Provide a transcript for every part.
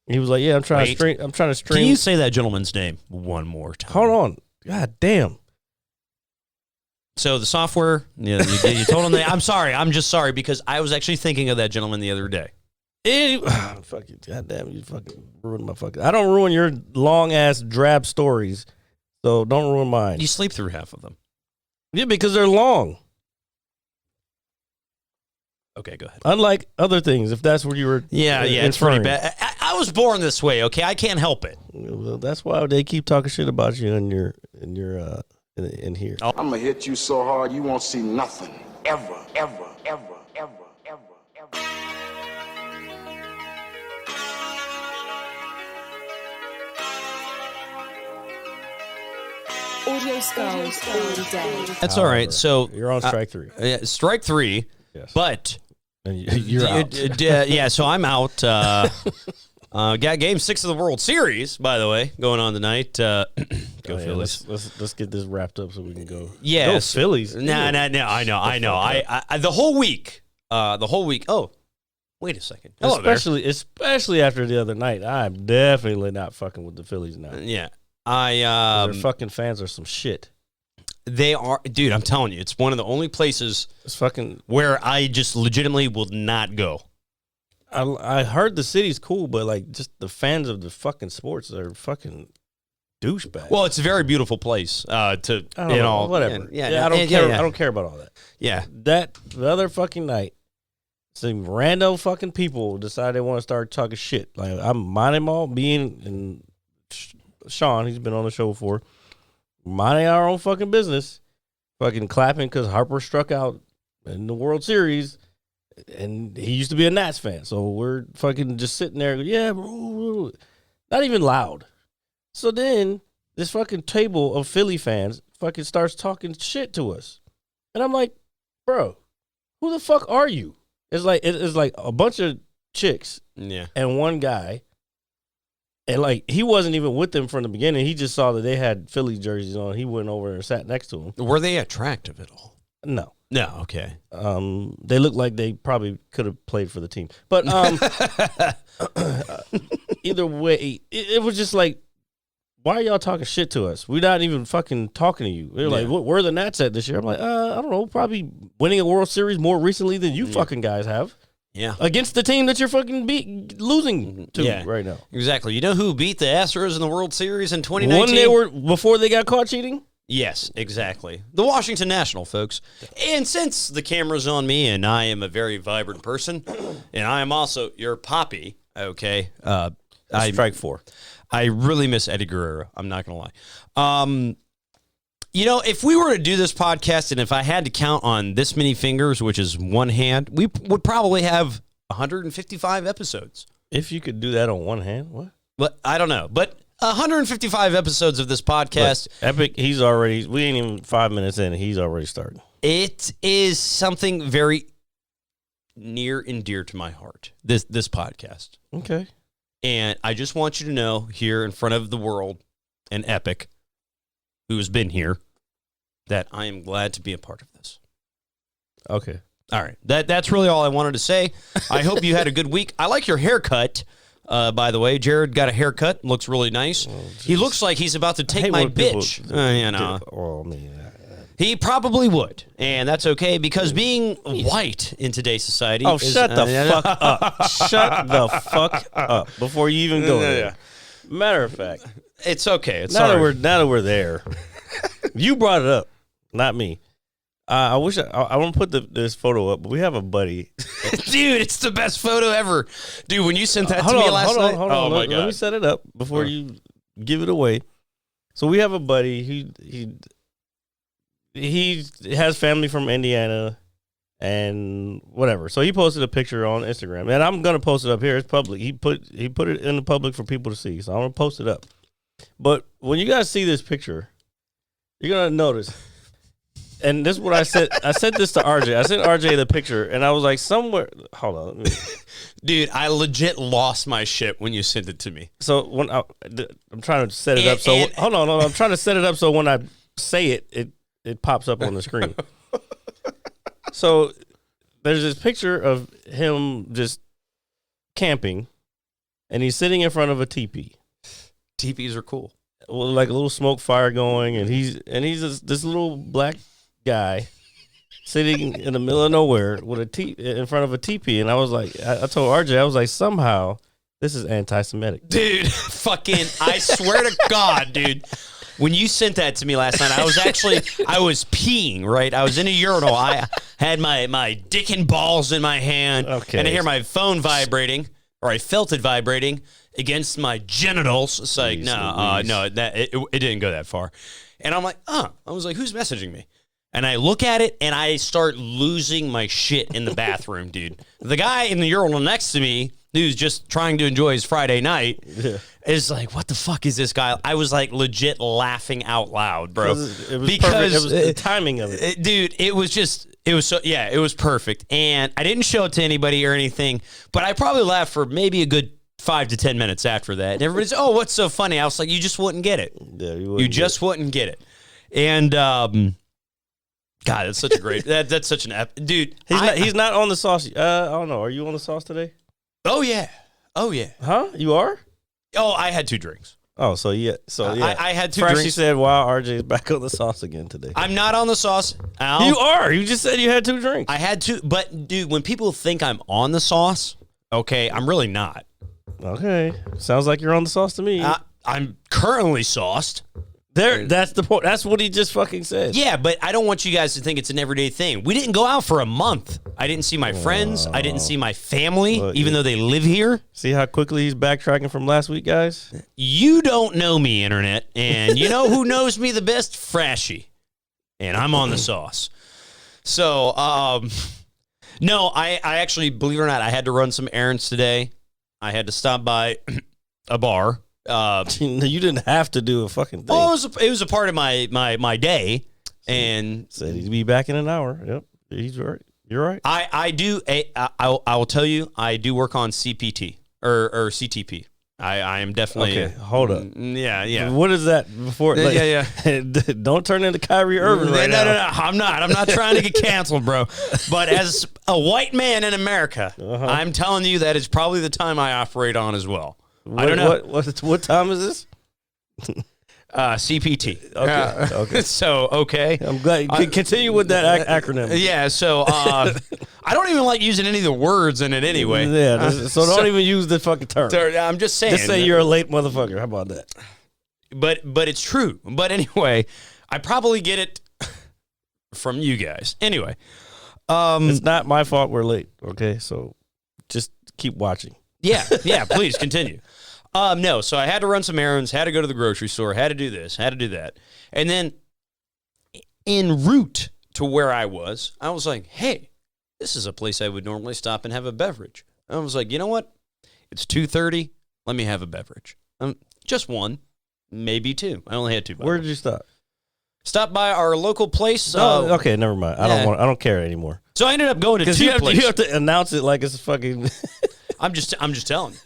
He was like, "Yeah, I'm trying to stream." Can you say that gentleman's name one more time? Hold on. God damn. So the software, you told him that. I'm sorry. I'm just sorry because I was actually thinking of that gentleman the other day. Fuck you. God damn, you fucking ruined my fucking. I don't ruin your long ass drab stories, so don't ruin mine. You sleep through half of them. Yeah, because they're long. Okay, go ahead. Unlike other things, if that's what you were. Yeah, it's pretty bad. I was born this way. Okay, I can't help it. Well, that's why they keep talking shit about you in here. I'm gonna hit you so hard you won't see nothing ever, ever, ever, ever, ever, ever. Audio Skulls all day. That's all right. So You're on strike three. Strike three. Yes. But And you're out. Yeah, so I'm out. Got Game 6 of the World Series, by the way, going on tonight. Go Phillies. Let's get this wrapped up so we can go. Yes. Go Phillies. No. I know. I the whole week. Oh, wait a second. Hello Especially after the other night. I'm definitely not fucking with the Phillies now. Yeah. Their fucking fans are some shit. They are, dude. I'm telling you, it's one of the only places It's fucking where I just legitimately will not go. I heard the city's cool, but like just the fans of the fucking sports are fucking douchebags. Well, it's a very beautiful place. I don't know, whatever. I don't care. I don't care about all that. Yeah, the other fucking night, some random fucking people decide they want to start talking shit. Like I'm minding all being and Sean, he's been on the show before, minding our own fucking business, fucking clapping because Harper struck out in the World Series. And he used to be a Nats fan, so we're fucking just sitting there, yeah, bro, not even loud. So then this fucking table of Philly fans fucking starts talking shit to us, and I'm like, bro, who the fuck are you? It's like a bunch of chicks, and one guy, and like he wasn't even with them from the beginning. He just saw that they had Philly jerseys on. He went over and sat next to him. Were they attractive at all? No. No, okay. They look like they probably could have played for the team. But either way, it was just like, why are y'all talking shit to us? We're not even fucking talking to you. They're like, where are the Nats at this year? I'm like, I don't know, probably winning a World Series more recently than you fucking guys have. Yeah. Against the team that you're fucking losing to right now. Exactly. You know who beat the Astros in the World Series in 2019? Before they got caught cheating? Yes, exactly. The Washington National, folks. And since the camera's on me and I am a very vibrant person, and I am also your poppy, okay? Strike four. I really miss Eddie Guerrero. I'm not going to lie. You know, if we were to do this podcast and if I had to count on this many fingers, which is one hand, we would probably have 155 episodes. If you could do that on one hand, what? But I don't know. But 155 episodes of this podcast. Look, Epic, we ain't even 5 minutes in, and he's already starting. It is something very near and dear to my heart, this podcast. Okay. And I just want you to know here in front of the world and Epic, who has been here, that I am glad to be a part of this. Okay. All right. That's really all I wanted to say. I hope you had a good week. I like your haircut. By the way, Jared got a haircut. Looks really nice. He looks like he's about to take my bitch. You know. He probably would. And that's okay because being white in today's society. Oh, shut the fuck up. Shut the fuck up before you even go there. Matter of fact. It's okay. It's now that we're there. You brought it up, not me. I wish I want to put this photo up, but we have a buddy. Dude, it's the best photo ever. Dude, when you sent that to me last night. Hold on. Let me set it up before you give it away. So we have a buddy. He has family from Indiana and whatever. So he posted a picture on Instagram, and I'm gonna post it up here. It's public. He put it in the public for people to see. So I'm gonna post it up. But when you guys see this picture, you're gonna notice. And this is what I said. I sent this to RJ. I sent RJ the picture, and I was like, somewhere. Hold on. Dude, I legit lost my shit when you sent it to me. So when I'm trying to set it up. So hold on. I'm trying to set it up so when I say it pops up on the screen. So there's this picture of him just camping, and he's sitting in front of a teepee. Teepees are cool. Well, like a little smoke fire going, and he's this little black guy sitting in the middle of nowhere with in front of a teepee. And I was like, I told RJ, I was like, somehow this is anti-Semitic, dude. Fucking, I swear to God, dude. When you sent that to me last night, I was peeing, right? I was in a urinal. I had my dick and balls in my hand, and I hear my phone vibrating, or I felt it vibrating against my genitals. It's like, no, it didn't go that far. And I'm like, I was like, who's messaging me? And I look at it, and I start losing my shit in the bathroom, dude. The guy in the urinal next to me, who's just trying to enjoy his Friday night, is like, what the fuck is this guy? I was like legit laughing out loud, bro. It was perfect. It was the timing of it. Dude, it was perfect. And I didn't show it to anybody or anything, but I probably laughed for maybe a good 5 to 10 minutes after that. And everybody's, what's so funny? I was like, you just wouldn't get it. Yeah, you just wouldn't get it. And, God, that's such a great, that's such an, dude. He's not on the sauce. I don't know. Are you on the sauce today? Oh, yeah. Huh? You are? Oh, I had 2 drinks. Oh, so yeah. I had 2 Freshie drinks. said, wow, RJ's back on the sauce again today. I'm not on the sauce, Al. You are. You just said you had 2 drinks. I had 2, but dude, when people think I'm on the sauce, okay, I'm really not. Okay. Sounds like you're on the sauce to me. I'm currently sauced. That's the point. That's what he just fucking said. Yeah, but I don't want you guys to think it's an everyday thing. We didn't go out for a month. I didn't see my friends. I didn't see my family, even though they live here. See how quickly he's backtracking from last week, guys? You don't know me, Internet. And you know who knows me the best? Frashy. And I'm on the sauce. So, no, I actually, believe it or not, I had to run some errands today. I had to stop by a bar. You didn't have to do a fucking thing. Oh, it was a part of my day, and said he'd be back in an hour. Yep, he's right. You're right. I will tell you, I do work on CPT or CTP. I am definitely okay. Hold up. Yeah. What is that before? Like, yeah. Don't turn into Kyrie Irving right now. No. I'm not trying to get canceled, bro. But as a white man in America, I'm telling you that is probably the time I operate on as well. I don't know. What time is this? CPT. Okay. So, okay. I'm glad. Continue with that acronym. Yeah, so I don't even like using any of the words in it anyway. Yeah, so don't even use the fucking term. I'm just saying. Just say you're a late motherfucker. How about that? But it's true. But anyway, I probably get it from you guys. Anyway. It's not my fault we're late, okay? So just keep watching. Yeah, please continue. No, so I had to run some errands, had to go to the grocery store, had to do this, had to do that. And then en route to where I was like, hey, this is a place I would normally stop and have a beverage. I was like, you know what? It's 2:30. Let me have a beverage. Just one, maybe 2. I only had 2. Where did you stop? Stop by our local place. Okay, never mind. I don't care anymore. So I ended up going to 2 places. You have to announce it like it's a fucking... I'm just telling you.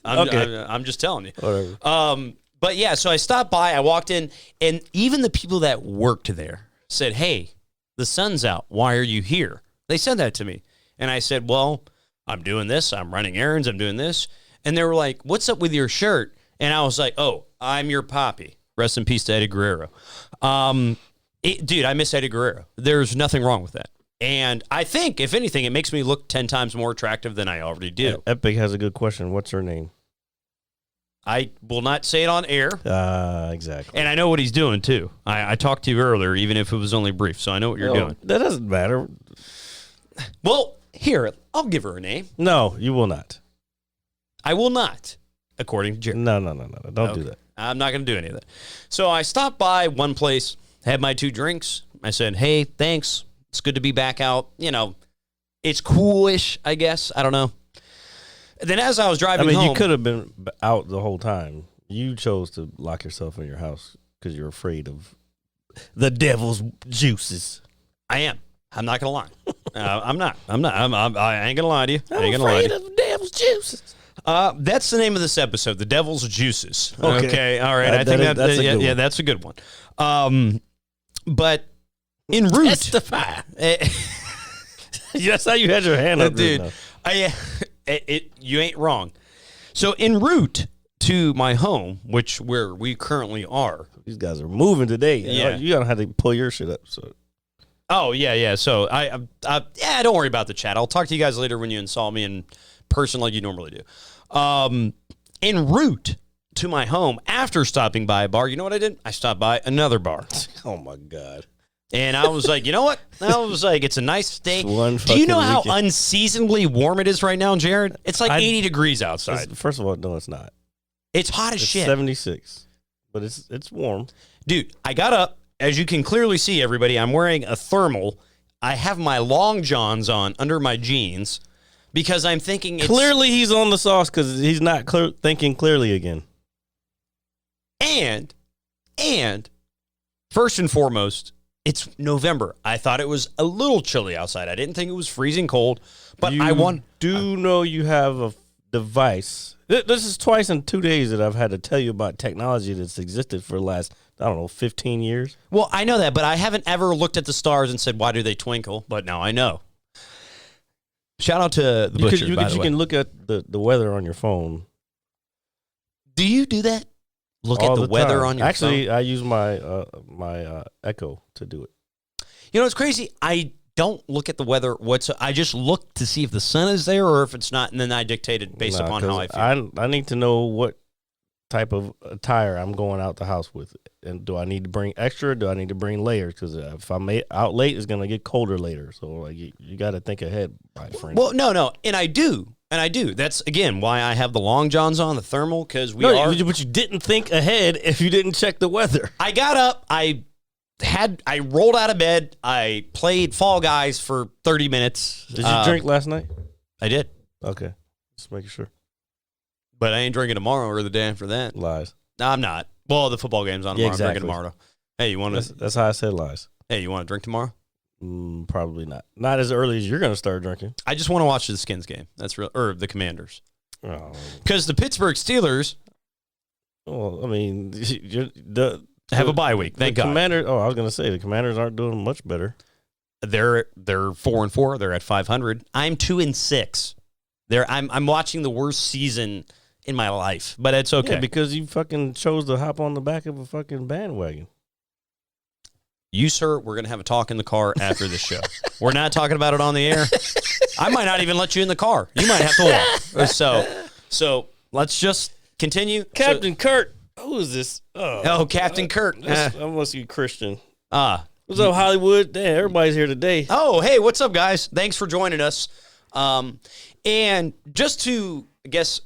I'm just telling you. Whatever. But yeah, so I stopped by, I walked in, and even the people that worked there said, hey, the sun's out. Why are you here? They said that to me. And I said, well, I'm doing this. I'm running errands. I'm doing this. And they were like, what's up with your shirt? And I was like, oh, I'm your poppy. Rest in peace to Eddie Guerrero. Dude, I miss Eddie Guerrero. There's nothing wrong with that. And I think, if anything, it makes me look 10 times more attractive than I already do. Epic has a good question. What's her name? I will not say it on air. Exactly. And I know what he's doing, too. I talked to you earlier, even if it was only brief, so I know what you're doing. That doesn't matter. Well, here, I'll give her a name. No, you will not. I will not, according to Jerry. No. Don't do that. I'm not going to do any of that. So I stopped by one place, had my 2 drinks. I said, hey, thanks. It's good to be back out. You know, it's coolish, I guess. I don't know. Then as I was driving home... you could have been out the whole time. You chose to lock yourself in your house because you're afraid of the devil's juices. I am. I'm not going to lie. I'm not. I ain't going to lie to you. I'm afraid of the devil's juices. That's the name of this episode, The Devil's Juices. Okay. All right. I think that's a good one. That's a good one. But en route... Testify. That's how you had your hand up. Dude, you ain't wrong. So en route to my home, where we currently are. These guys are moving today. Yeah. You gotta have to pull your shit up. So. Oh yeah. So don't worry about the chat. I'll talk to you guys later when you install me in person like you normally do. En route to my home after stopping by a bar, you know what I did? I stopped by another bar. Oh my God. And I was like, you know what? I was like, it's a nice day. Do you know how unseasonably warm it is right now, Jared? It's like 80 degrees outside. First of all, no, it's not. It's hot as shit. 76, but it's warm. Dude, I got up. As you can clearly see, everybody, I'm wearing a thermal. I have my long johns on under my jeans because I'm thinking clearly he's on the sauce because he's not thinking clearly again. And first and foremost, it's November. I thought it was a little chilly outside. I didn't think it was freezing cold, but you know you have a device. This is twice in 2 days that I've had to tell you about technology that's existed for the last, 15 years. Well, I know that, but I haven't ever looked at the stars and said, why do they twinkle? But now I know. Shout out to the butcher, by the way. You can look at the weather on your phone. Do you do that? Look at the weather on your phone? Actually, I use my my Echo to do it. You know, it's crazy. I don't look at the weather. I just look to see if the sun is there or if it's not, and then I dictate it based upon how I feel. I need to know what type of attire I'm going out the house with, and do I need to bring extra? Do I need to bring layers? Because if I'm out late, it's gonna get colder later. So like you got to think ahead, my friend. Well, no, and I do. That's again why I have the long johns on, the thermal, because but you didn't think ahead if you didn't check the weather. I got up. I rolled out of bed. I played Fall Guys for 30 minutes. Did you drink last night? I did. Okay, just making sure. But I ain't drinking tomorrow or the day after that. Lies. No, I'm not. Well, the football game's on tomorrow. Yeah, exactly. I'm drinking tomorrow. Hey, you want to? That's how I said lies. Hey, you want to drink tomorrow? Probably not. Not as early as you're going to start drinking. I just want to watch the Skins game. That's real, or the Commanders. Because the Pittsburgh Steelers. Well, I mean, have a bye week. Thank God. Commanders. Oh, I was going to say the Commanders aren't doing much better. They're 4-4. They're at 500. I'm 2-6. I'm watching the worst season in my life, but it's okay. Yeah, because you fucking chose to hop on the back of a fucking bandwagon. You, sir, we're going to have a talk in the car after the show. We're not talking about it on the air. I might not even let you in the car. You might have to walk. So let's just continue. Captain Kurt. Who is this? Oh, Captain Kurt. I must be Christian. What's up, Hollywood? Damn, everybody's here today. Oh, hey, what's up, guys? Thanks for joining us. And just to, I guess,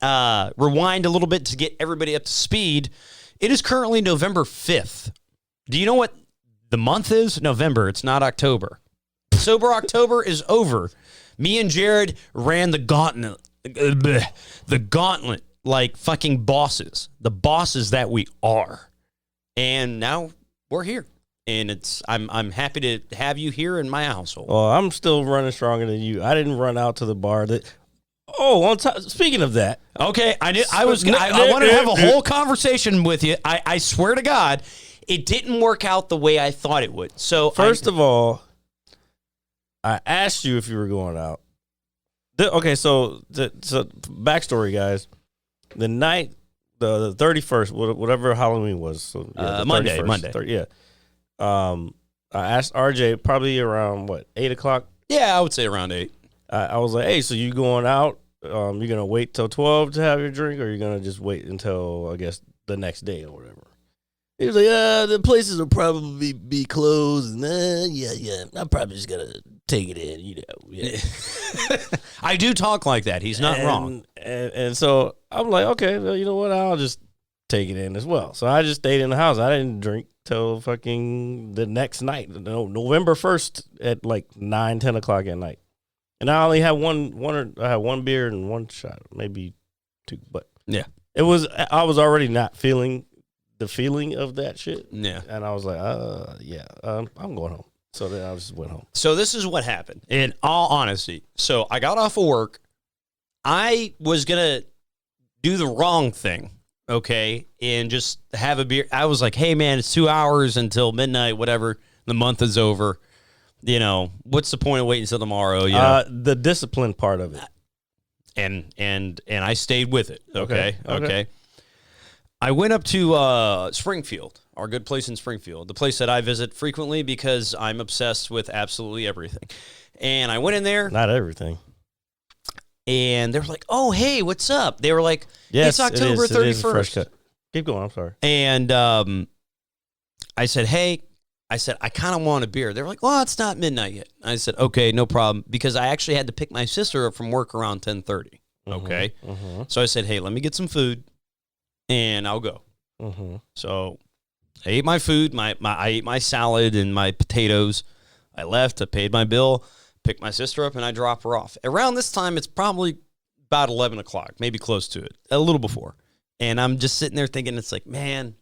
rewind a little bit to get everybody up to speed, it is currently November 5th. Do you know what the month is? November. It's not October. Sober October is over. Me and Jared ran the gauntlet. The gauntlet like fucking bosses. The bosses that we are. And now we're here. And I'm happy to have you here in my household. Oh, I'm still running stronger than you. I didn't run out to the bar. Speaking of that, okay, I wanted to have a whole conversation with you. I swear to God, it didn't work out the way I thought it would. So first of all, I asked you if you were going out. Okay, so backstory, guys. The night, the 31st, whatever Halloween was. So Monday. Yeah. I asked RJ probably around 8 o'clock. Yeah, I would say around 8. I was like, hey, so you going out? You're gonna wait till 12 to have your drink, or you're gonna just wait until I guess the next day or whatever? He was like, the places will probably be closed, and yeah, I'm probably just gonna take it in, Yeah. I do talk like that. He's not wrong. And so I'm like, okay, well, you know what? I'll just take it in as well. So I just stayed in the house. I didn't drink till fucking the next night, November 1st at 9, 10 o'clock at night. And I only had I had one beer and one shot, maybe two. But yeah, I was already not feeling the feeling of that shit. Yeah. And I was like, I'm going home. So then I just went home. So this is what happened, in all honesty. So I got off of work. I was going to do the wrong thing, okay, and just have a beer. I was like, hey, man, it's 2 hours until midnight, whatever. The month is over. What's the point of waiting until tomorrow? The discipline part of it. and I stayed with it. Okay. I went up to Springfield, our good place in Springfield, the place that I visit frequently because I'm obsessed with absolutely everything. And I went in there. Not everything. And they were like, "Oh, hey, what's up?" They were like, yes, "It's October 31st." It is a fresh cut. Keep going. I'm sorry. And I said, "Hey," I said, "I kind of want a beer." They were like, "Well, it's not midnight yet." I said, "Okay, no problem," because I actually had to pick my sister up from work around 10:30. Okay, so I said, "Hey, let me get some food, and I'll go." So I ate my food. I ate my salad and my potatoes. I left. I paid my bill. Pick my sister up, and I drop her off. Around this time, it's probably about 11 o'clock, maybe close to it, a little before. And I'm just sitting there thinking, it's like, man,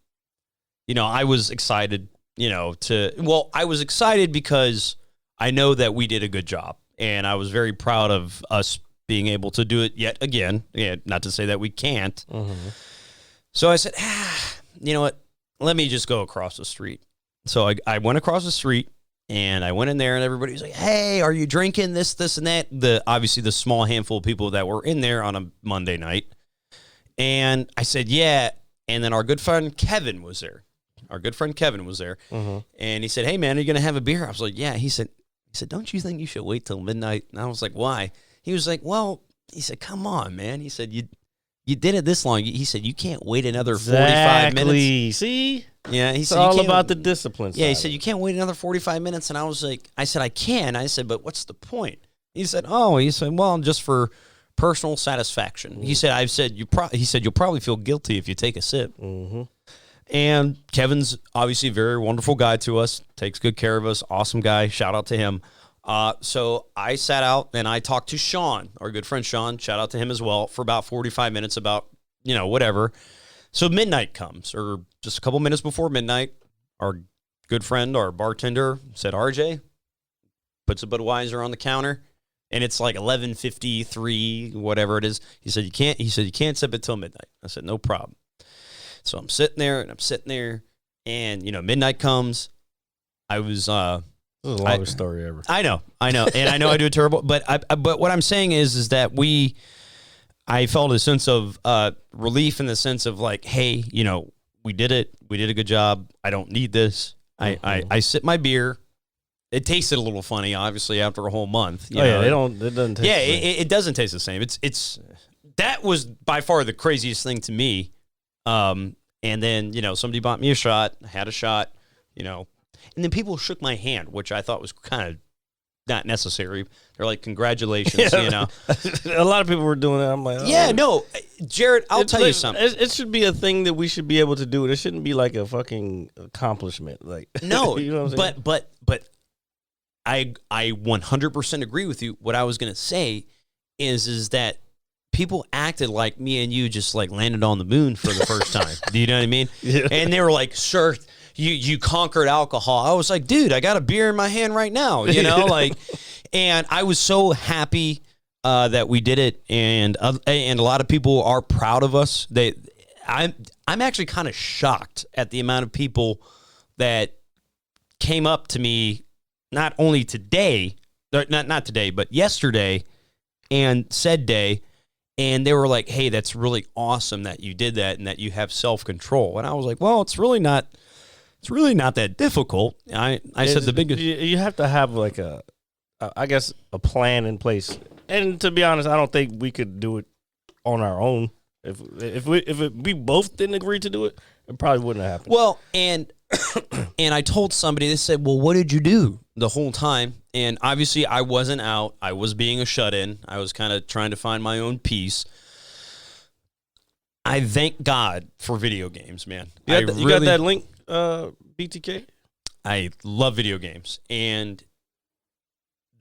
I was excited, I was excited because I know that we did a good job. And I was very proud of us being able to do it yet again. Yeah, not to say that we can't. So I said, you know what? Let me just go across the street. So I went across the street. And I went in there, and everybody was like, "Hey, are you drinking this, and that?" Obviously the small handful of people that were in there on a Monday night. And I said, "Yeah." And then our good friend Kevin was there. And he said, "Hey, man, are you going to have a beer?" I was like, "Yeah." He said, "Don't you think you should wait till midnight?" And I was like, "Why?" He was like, "Well," he said, "come on, man." He said, You did it this long. He said, "You can't wait another 45 minutes." See? Yeah, he it's said, all about the discipline. Yeah, he said, "You can't wait another 45 minutes." And I said, "I can." I said, "But what's the point?" He said, "Well, just for personal satisfaction." He said, "You'll probably feel guilty if you take a sip." And Kevin's obviously a very wonderful guy to us, takes good care of us, awesome guy. Shout out to him. So I sat out and I talked to Sean, our good friend Sean, shout out to him as well, for about 45 minutes about, whatever. So midnight comes, or just a couple minutes before midnight, our good friend, our bartender said, "RJ," puts a Budweiser on the counter, and it's like 11:53, whatever it is. He said, you can't sip it till midnight. I said, "No problem." So I'm sitting there, and midnight comes. I was, this is the longest story ever. I know, and I know I do a terrible, but what I'm saying is that I felt a sense of relief in the sense of like, hey, we did it. We did a good job. I don't need this. I sip my beer. It tasted a little funny, obviously, after a whole month. It doesn't taste. Yeah, it doesn't taste the same. That was by far the craziest thing to me. And then somebody bought me a shot. I had a shot. And then people shook my hand, which I thought was kind of not necessary. They're like, "Congratulations," A lot of people were doing that. I'm like, yeah, no, Jared, I'll tell you something. It should be a thing that we should be able to do. It shouldn't be like a fucking accomplishment. Like, no, you know what I'm saying? but I 100% agree with you. What I was going to say is that people acted like me and you just like landed on the moon for the first time. Do you know what I mean? Yeah. And they were like, "Sir, you conquered alcohol." I was like, "Dude, I got a beer in my hand right now," and I was so happy that we did it, and a lot of people are proud of us. I'm actually kind of shocked at the amount of people that came up to me, not only today, not today, but yesterday, and said day. And they were like, "Hey, that's really awesome that you did that and that you have self-control." And I was like, "Well, it's really not that difficult." I said the biggest. You have to have like a plan in place. And to be honest, I don't think we could do it on our own. If we both didn't agree to do it, it probably wouldn't have happened. Well, and I told somebody, they said, "Well, what did you do the whole time?" And obviously I wasn't out. I was being a shut-in. I was kind of trying to find my own peace. I thank God for video games, man. You got that link, BTK? I love video games. And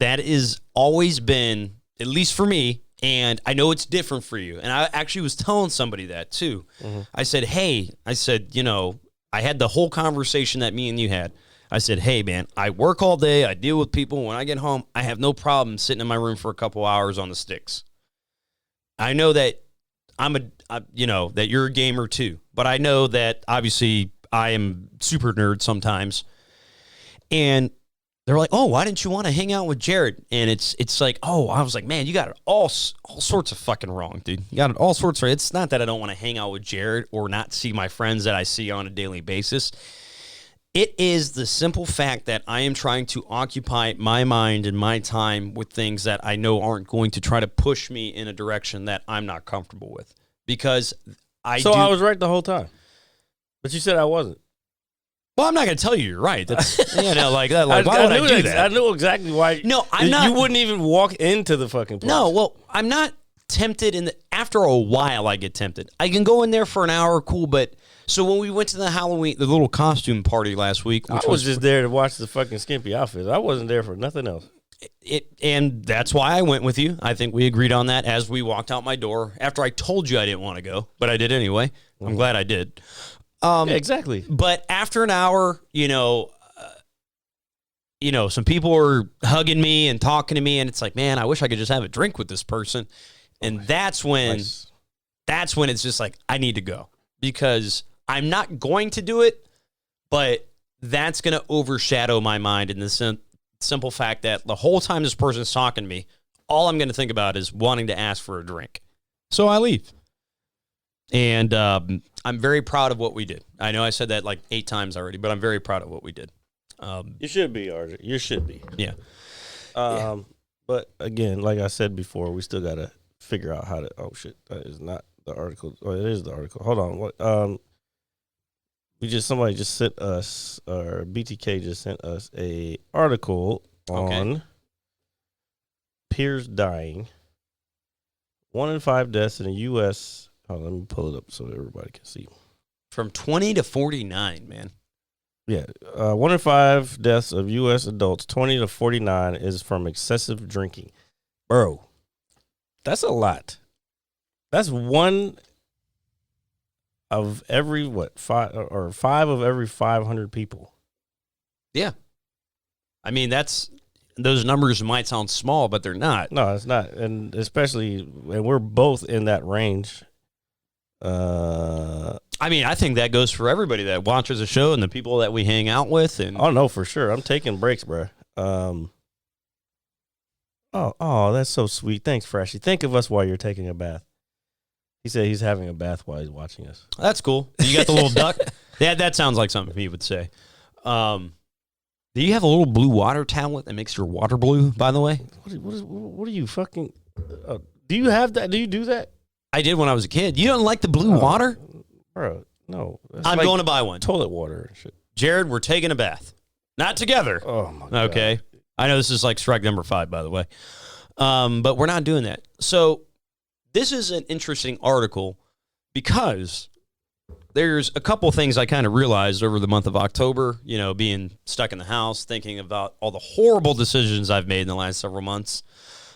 that has always been, at least for me, and I know it's different for you. And I actually was telling somebody that too. I said, "Hey," I had the whole conversation that me and you had. I said, "Hey, man, I work all day. I deal with people. When I get home, I have no problem sitting in my room for a couple hours on the sticks. I know that that you're a gamer too, but I know that obviously I am super nerd sometimes. And they're like, oh, why didn't you want to hang out with Jared? And it's like, oh, I was like, man, you got it all sorts of fucking wrong, dude. You got it all sorts of. It's not that I don't want to hang out with Jared or not see my friends that I see on a daily basis. It is the simple fact that I am trying to occupy my mind and my time with things that I know aren't going to try to push me in a direction that I'm not comfortable with. Because I was right the whole time. But you said I wasn't. Well, I'm not going to tell you you're right. That's, like that. Like, why would I do that? I knew exactly why. No, I'm not. You wouldn't even walk into the fucking place. No, well, I'm not tempted. After a while, I get tempted. I can go in there for an hour, cool, but... So when we went to the little costume party last week, which I was just there to watch the fucking skimpy outfits. I wasn't there for nothing else. And that's why I went with you. I think we agreed on that as we walked out my door after I told you I didn't want to go, but I did anyway. I'm glad I did. Yeah, exactly. But after an hour, some people were hugging me and talking to me, and it's like, man, I wish I could just have a drink with this person. And that's when it's just like, I need to go because I'm not going to do it, but that's going to overshadow my mind in the simple fact that the whole time this person's talking to me, all I'm going to think about is wanting to ask for a drink. So I leave. And I'm very proud of what we did. I know I said that like 8 times already, but I'm very proud of what we did. You should be, RJ. You should be. Yeah. But again, like I said before, we still got to figure out how to. Oh shit, that is not the article. Oh, it is the article. Hold on. What? Somebody just sent us, or BTK just sent us a article on peers dying. 1 in 5 deaths in the U.S. Oh, let me pull it up so everybody can see. From 20 to 49, man. Yeah, 1 in 5 deaths of U.S. adults, 20 to 49, is from excessive drinking. Bro, that's a lot. That's 1 of every, 5 of every 500 people. Yeah. I mean, those numbers might sound small, but they're not. No, it's not. And especially, and we're both in that range. I mean, I think that goes for everybody that watches the show and the people that we hang out with. And oh no, for sure. I'm taking breaks, bro. Oh, that's so sweet. Thanks, Freshie. Think of us while you're taking a bath. He said he's having a bath while he's watching us. That's cool. You got the little duck? Yeah, that sounds like something he would say. Do you have a little blue water tablet that makes your water blue, by the way? What are you fucking... do you have that? Do you do that? I did when I was a kid. You don't like the blue water? Bro, no. I'm going to buy one. Toilet water and shit. Jared, we're taking a bath. Not together. Oh, my God. Okay. I know this is like strike number 5, by the way. But we're not doing that. So this is an interesting article because there's a couple things I kind of realized over the month of October, being stuck in the house, thinking about all the horrible decisions I've made in the last several months.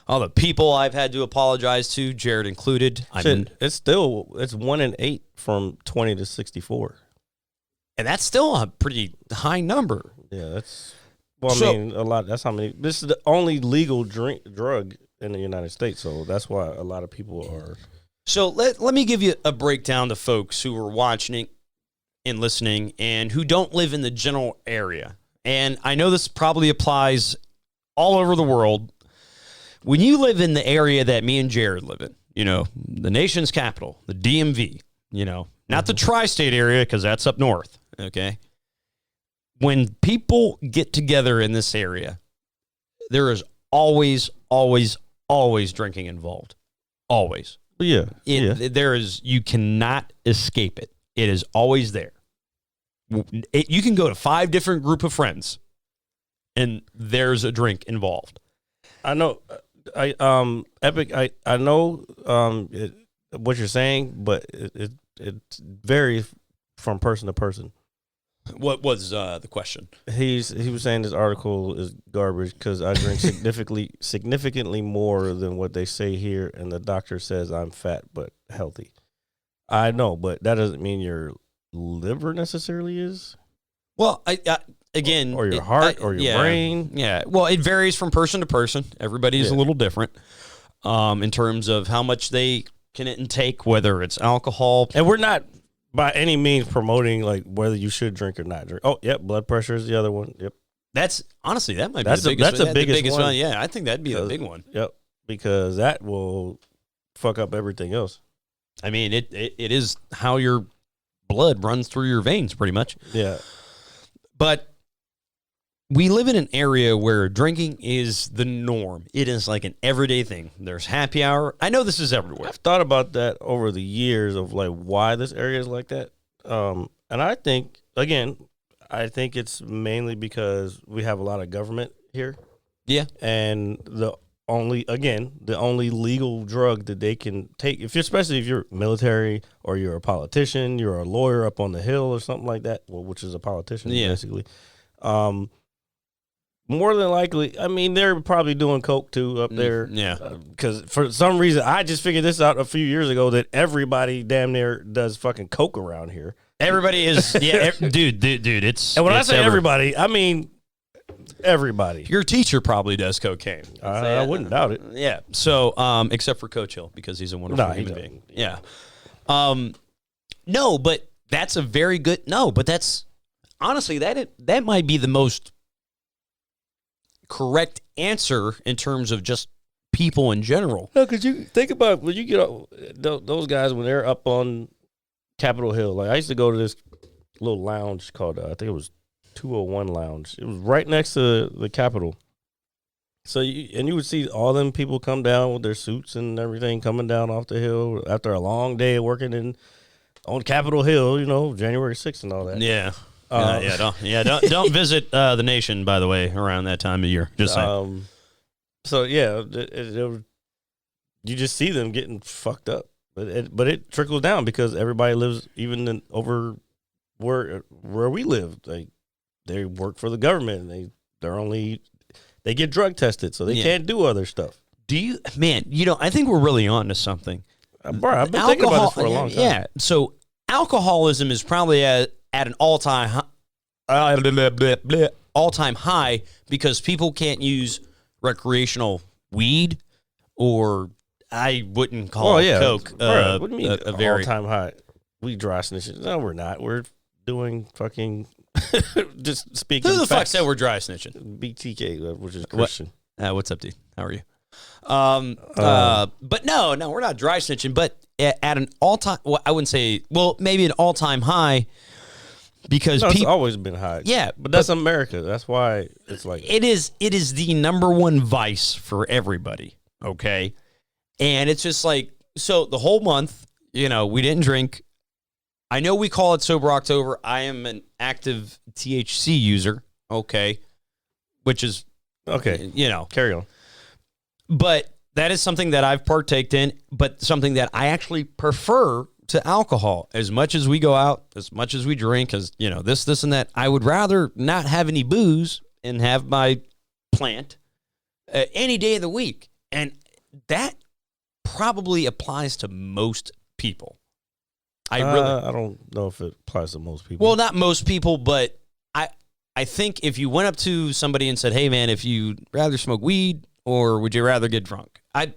All the people I've had to apologize to, Jared included. It's 1 in 8 from 20 to 64. And that's still a pretty high number. Yeah, that's... Well, I mean, a lot. That's how many... This is the only legal drug in the United States, so that's why a lot of people are... So let me give you a breakdown to folks who are watching and listening and who don't live in the general area. And I know this probably applies all over the world. When you live in the area that me and Jared live in, the nation's capital, the DMV, not the tri-state area because that's up north, okay? When people get together in this area, there is always, always, always drinking involved. Always. Yeah. There is, you cannot escape it. It is always there. You can go to 5 different group of friends and there's a drink involved. I know. Epic. I know what you're saying, but it varies from person to person. What was the question? He was saying this article is garbage because I drink significantly more than what they say here, and the doctor says I'm fat but healthy. I know, but that doesn't mean your liver necessarily is. Well, again, or your heart or your brain. Yeah. Well, it varies from person to person. Everybody's a little different in terms of how much they can intake, whether it's alcohol. And we're not by any means promoting like whether you should drink or not drink. Oh, yep. Blood pressure is the other one. Yep. That's honestly that might That's be the biggest. that's the biggest one. Yeah, I think that'd be the big one. Yep, because that will fuck up everything else. I mean, it is how your blood runs through your veins, pretty much. Yeah, but we live in an area where drinking is the norm. It is like an everyday thing. There's happy hour. I know this is everywhere. I've thought about that over the years of like why this area is like that. And I think it's mainly because we have a lot of government here. Yeah. And the only legal drug that they can take, especially if you're military or you're a politician, you're a lawyer up on the hill or something like that, well, which is a politician basically. More than likely, I mean, they're probably doing coke too up there. Yeah. Because for some reason, I just figured this out a few years ago that everybody damn near does fucking coke around here. Everybody is, dude. It's and when I say everybody, I mean everybody. Your teacher probably does cocaine. I wouldn't doubt it. Yeah. So, except for Coach Hill because he's a wonderful human being. Yeah. No, but that's a very good. No, but that's honestly that might be the most correct answer in terms of just people in general. No, because you think about when you get those guys when they're up on Capitol Hill. Like I used to go to this little lounge called I think it was 201 Lounge. It was right next to the Capitol. So you would see all them people come down with their suits and everything coming down off the hill after a long day of working on Capitol Hill. January 6th and all that. Yeah. Don't visit the nation, by the way, around that time of year. Just saying. So yeah, you just see them getting fucked up, but it trickles down because everybody lives even over where we live. They work for the government. And they get drug tested, so they can't do other stuff. I think we're really on to something. Bro, I've been thinking about this for a long time. Yeah. So alcoholism is probably at an all-time high because people can't use recreational weed, or I wouldn't call Coke what do you mean a very all-time high. We dry snitching. No, we're not. We're doing fucking just speaking. Who the fuck facts. said we're dry snitching? BTK, which is Christian. What's up, dude? How are you? But no, we're not dry snitching. But at an all-time, well, I wouldn't say, well, maybe an all-time high because it's always been high. Yeah, but that's America. That's why it's like it is the number one vice for everybody. Okay, and it's just like so the whole month, we didn't drink. I know we call it Sober October. I am an active THC user. Okay, which is okay. Carry on. But that is something that I've partaked in, but something that I actually prefer to alcohol. As much as we go out, as much as we drink, as this and that, I would rather not have any booze and have my plant any day of the week. And that probably applies to most people. I don't know if it applies to most people. Well, not most people, but I think if you went up to somebody and said, "Hey, man, if you'd rather smoke weed or would you rather get drunk?" I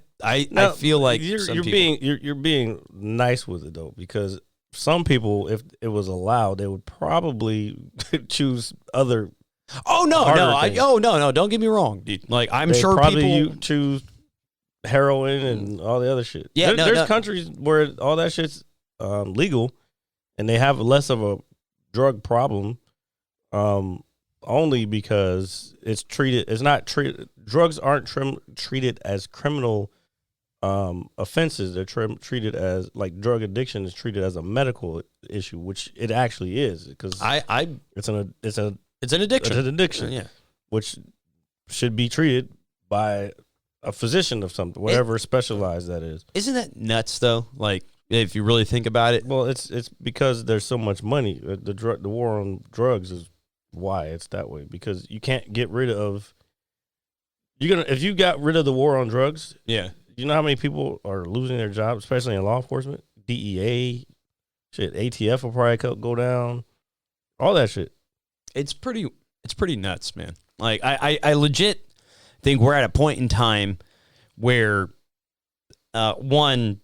feel like you're being nice with it though, because some people, if it was allowed, they would probably choose other. Oh no! Don't get me wrong, dude. Like I'm sure people choose heroin and all the other shit. Yeah, there's countries where all that shit's legal, and they have less of a drug problem. Only because drugs aren't treated as criminal offenses. They're treated as like drug addiction is treated as a medical issue, which it actually is, because it's an addiction. It's an addiction, yeah, which should be treated by a physician of something, whatever specialized that is. Isn't that nuts though? Like if you really think about it, well, it's because there's so much money. The war on drugs is why it's that way, because you can't get rid of. If you got rid of the war on drugs, yeah. You know how many people are losing their jobs, especially in law enforcement? DEA, shit, ATF will probably go down. All that shit. It's pretty nuts, man. Like I legit think we're at a point in time where one,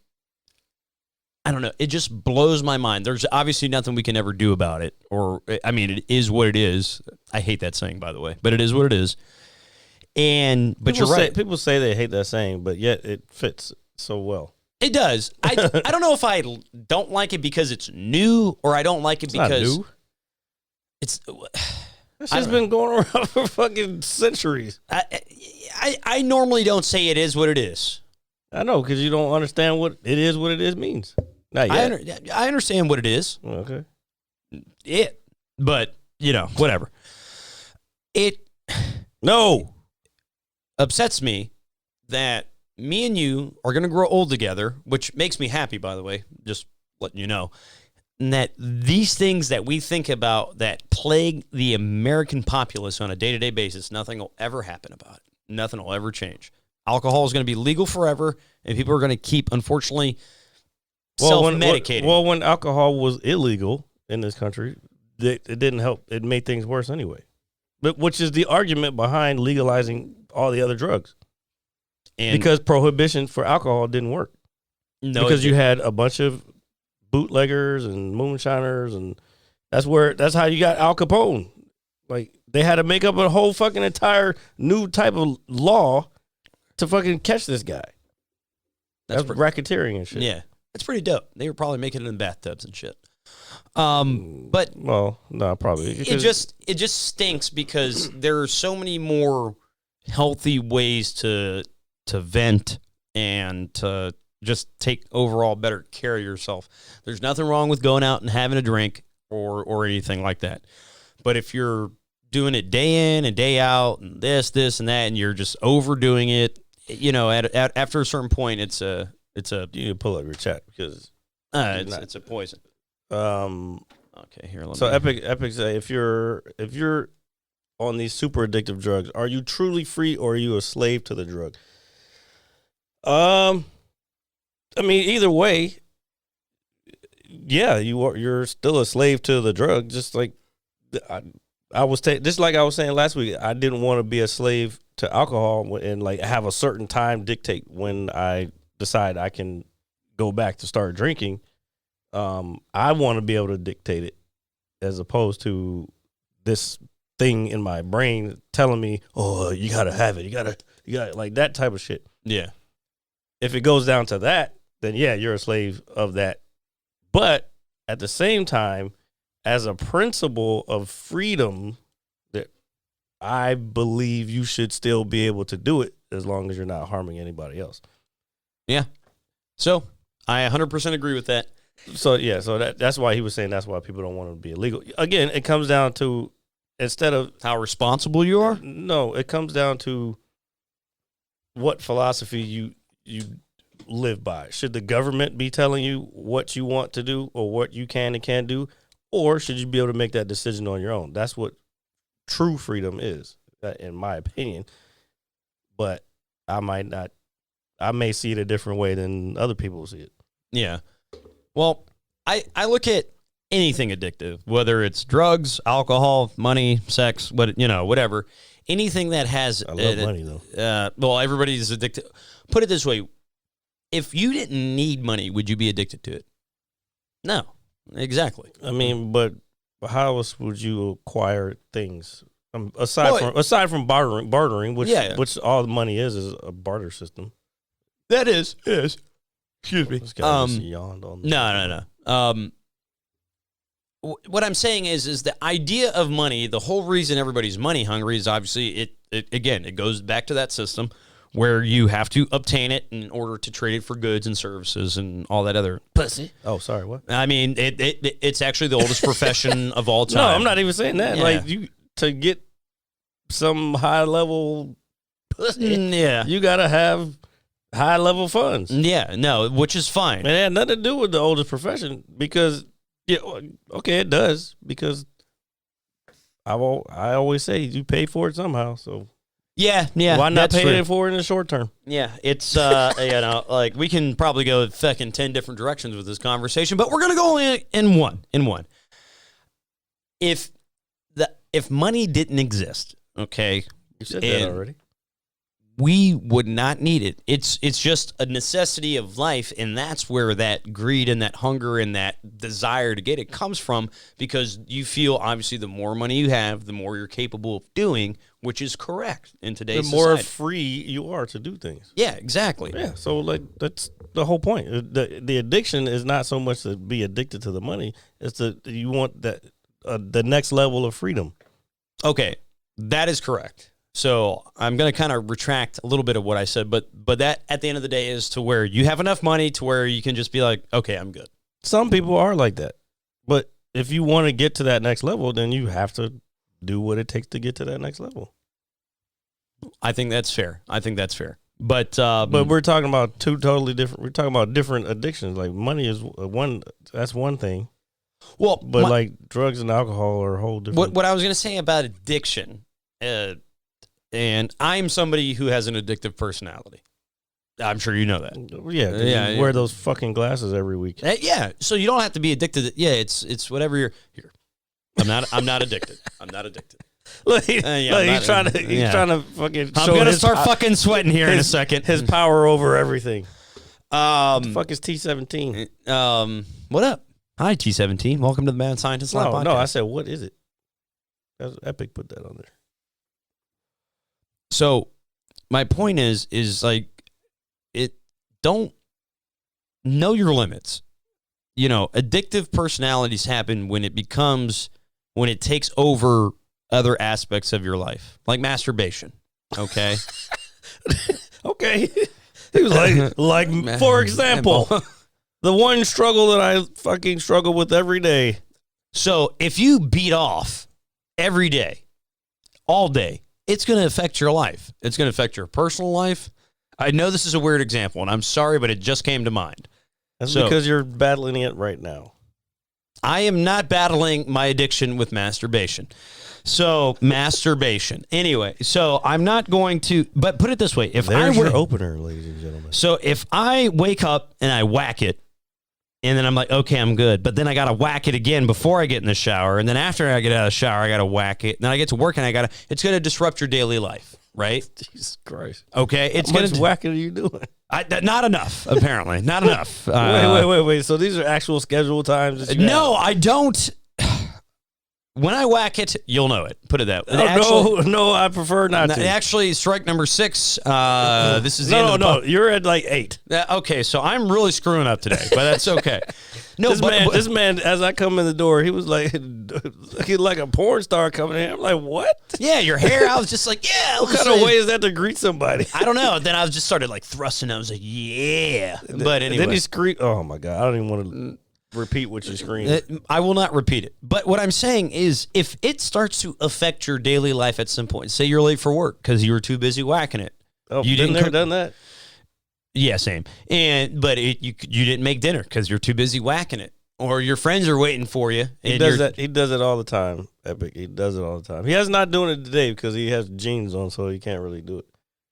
I don't know, it just blows my mind. There's obviously nothing we can ever do about it, or I mean, it is what it is. I hate that saying, by the way, but it is what it is. But People you're right. People say they hate that saying, but yet it fits so well. It does. I don't know if I don't like it because it's new, or I don't like it because not new. It's. This has been going around for fucking centuries. I normally don't say it is what it is. I know, because you don't understand what it is means. Not yet. I understand what it is. Okay. But whatever. It upsets me that me and you are going to grow old together, which makes me happy, by the way, just letting you know. And that these things that we think about that plague the American populace on a day-to-day basis, nothing will ever happen about it. Nothing will ever change. Alcohol is going to be legal forever, and people are going to keep, unfortunately, self-medicating. When alcohol was illegal in this country, it didn't help. It made things worse anyway. But which is the argument behind legalizing all the other drugs. Because prohibition for alcohol didn't work. No, because you had a bunch of bootleggers and moonshiners, and that's how you got Al Capone. Like, they had to make up a whole fucking entire new type of law to fucking catch this guy. That's racketeering and shit. Yeah, that's pretty dope. They were probably making it in bathtubs and shit. But no, probably it just stinks because there are so many more healthy ways to vent and to just take overall better care of yourself. There's nothing wrong with going out and having a drink or anything like that. But if you're doing it day in and day out and this and that, and you're just overdoing it, after a certain point, it's a you need to pull up your chat because it's a poison. Okay, here. Epic say if you're on these super addictive drugs, are you truly free or are you a slave to the drug? I mean, either way, yeah, you're still a slave to the drug. Just like I was just like I was saying last week, I didn't want to be a slave to alcohol and like have a certain time dictate when I decide I can go back to start drinking. I want to be able to dictate it as opposed to this thing in my brain telling me, oh, you gotta have it. You gotta like that type of shit. Yeah. If it goes down to that, then yeah, you're a slave of that. But at the same time, as a principle of freedom, that I believe you should still be able to do it as long as you're not harming anybody else. Yeah. So I 100% agree with that. So yeah, that's why he was saying that's why people don't want to be illegal. Again, it comes down to instead of how responsible you are. No, it comes down to what philosophy you live by. Should the government be telling you what you want to do or what you can and can't do, or should you be able to make that decision on your own? That's what true freedom is, in my opinion. But I may see it a different way than other people see it. Yeah. Well, I look at anything addictive, whether it's drugs, alcohol, money, sex, whatever. Anything that has... I love money, though. Well, everybody's addicted. Put it this way. If you didn't need money, would you be addicted to it? No. Exactly. I mean, but how else would you acquire things? Aside from bartering, which all the money is a barter system. That is. Excuse me. This guy just yawned on No. What I'm saying is the idea of money, the whole reason everybody's money hungry is obviously it goes back to that system where you have to obtain it in order to trade it for goods and services and all that other pussy. Oh, sorry, what? I mean, it's actually the oldest profession of all time. No, I'm not even saying that. Yeah. Like, to get some high level pussy, you gotta have high level funds. Yeah, no, which is fine. And it had nothing to do with the oldest profession because, okay, it does because I always say you pay for it somehow. So yeah. Why not pay for it in the short term? Yeah, it's like we can probably go fucking 10 different directions with this conversation, but we're gonna go in one. If money didn't exist, okay, you said that already. we would not need it. It's just a necessity of life, and that's where that greed and that hunger and that desire to get it comes from, because you feel, obviously, the more money you have, the more you're capable of doing, which is correct in today's society. The more society. free you are to do things. Yeah, exactly. Yeah, so like that's the whole point. The addiction is not so much to be addicted to the money; it's you want that the next level of freedom. Okay, that is correct. So I'm going to kind of retract a little bit of what I said, but that at the end of the day is to where you have enough money to where you can just be like, okay, I'm good. Some people are like that, but if you want to get to that next level, then you have to do what it takes to get to that next level. I think that's fair. But we're talking about two totally different. We're talking about different addictions. Like money is one. That's one thing. Well, but like drugs and alcohol are a whole different. What I was going to say about addiction, and I'm somebody who has an addictive personality. I'm sure you know that. Yeah, you wear those fucking glasses every week. Yeah, so you don't have to be addicted. Yeah, it's whatever you're here. I'm not addicted. I'm not addicted. He's trying to fucking. I'm gonna start fucking sweating here in a second. His power over everything. What the fuck is T17? What up? Hi, T17. Welcome to the Mad Scientist Lab podcast. No, I said, what is it? Epic put that on there. So, my point is like, don't know your limits. Addictive personalities happen when it takes over other aspects of your life, like masturbation. Okay. Okay. He was like, for example, the one struggle that I fucking struggle with every day. So if you beat off every day, all day, it's going to affect your life. It's going to affect your personal life. I know this is a weird example, and I'm sorry, but it just came to mind. That's because you're battling it right now. I am not battling my addiction with masturbation. So, masturbation. Anyway, so I'm not going to, but put it this way. There's your opener, ladies and gentlemen. So if I wake up and I whack it, and then I'm like, okay, I'm good. But then I got to whack it again before I get in the shower. And then after I get out of the shower, I got to whack it. And then I get to work and it's going to disrupt your daily life, right? Jesus Christ. Okay. How much whacking are you doing? Not enough, apparently. Not enough. Wait. So these are actual scheduled times? That no, I don't. When I whack it, you'll know it. Put it that way. No, I prefer not to. Actually, strike number 6. This is the end of No, you're at like 8. Okay, so I'm really screwing up today, but that's okay. No, this man, as I come in the door, he was like, he's like a porn star coming in. I'm like, what? Yeah, your hair. I was just like, yeah. What kind of way is that to greet somebody? I don't know. Then I just started like thrusting. I was like, yeah. But anyway, then he screamed. Oh my god, I don't even want to repeat what you screamed. I will not repeat it. But what I'm saying is, if it starts to affect your daily life at some point, say you're late for work because you were too busy whacking it. Oh, you didn't done that? Yeah, same. But you didn't make dinner because you're too busy whacking it, or your friends are waiting for you. He does that. He does it all the time. Epic. He does it all the time. He has not doing it today because he has jeans on, so he can't really do it.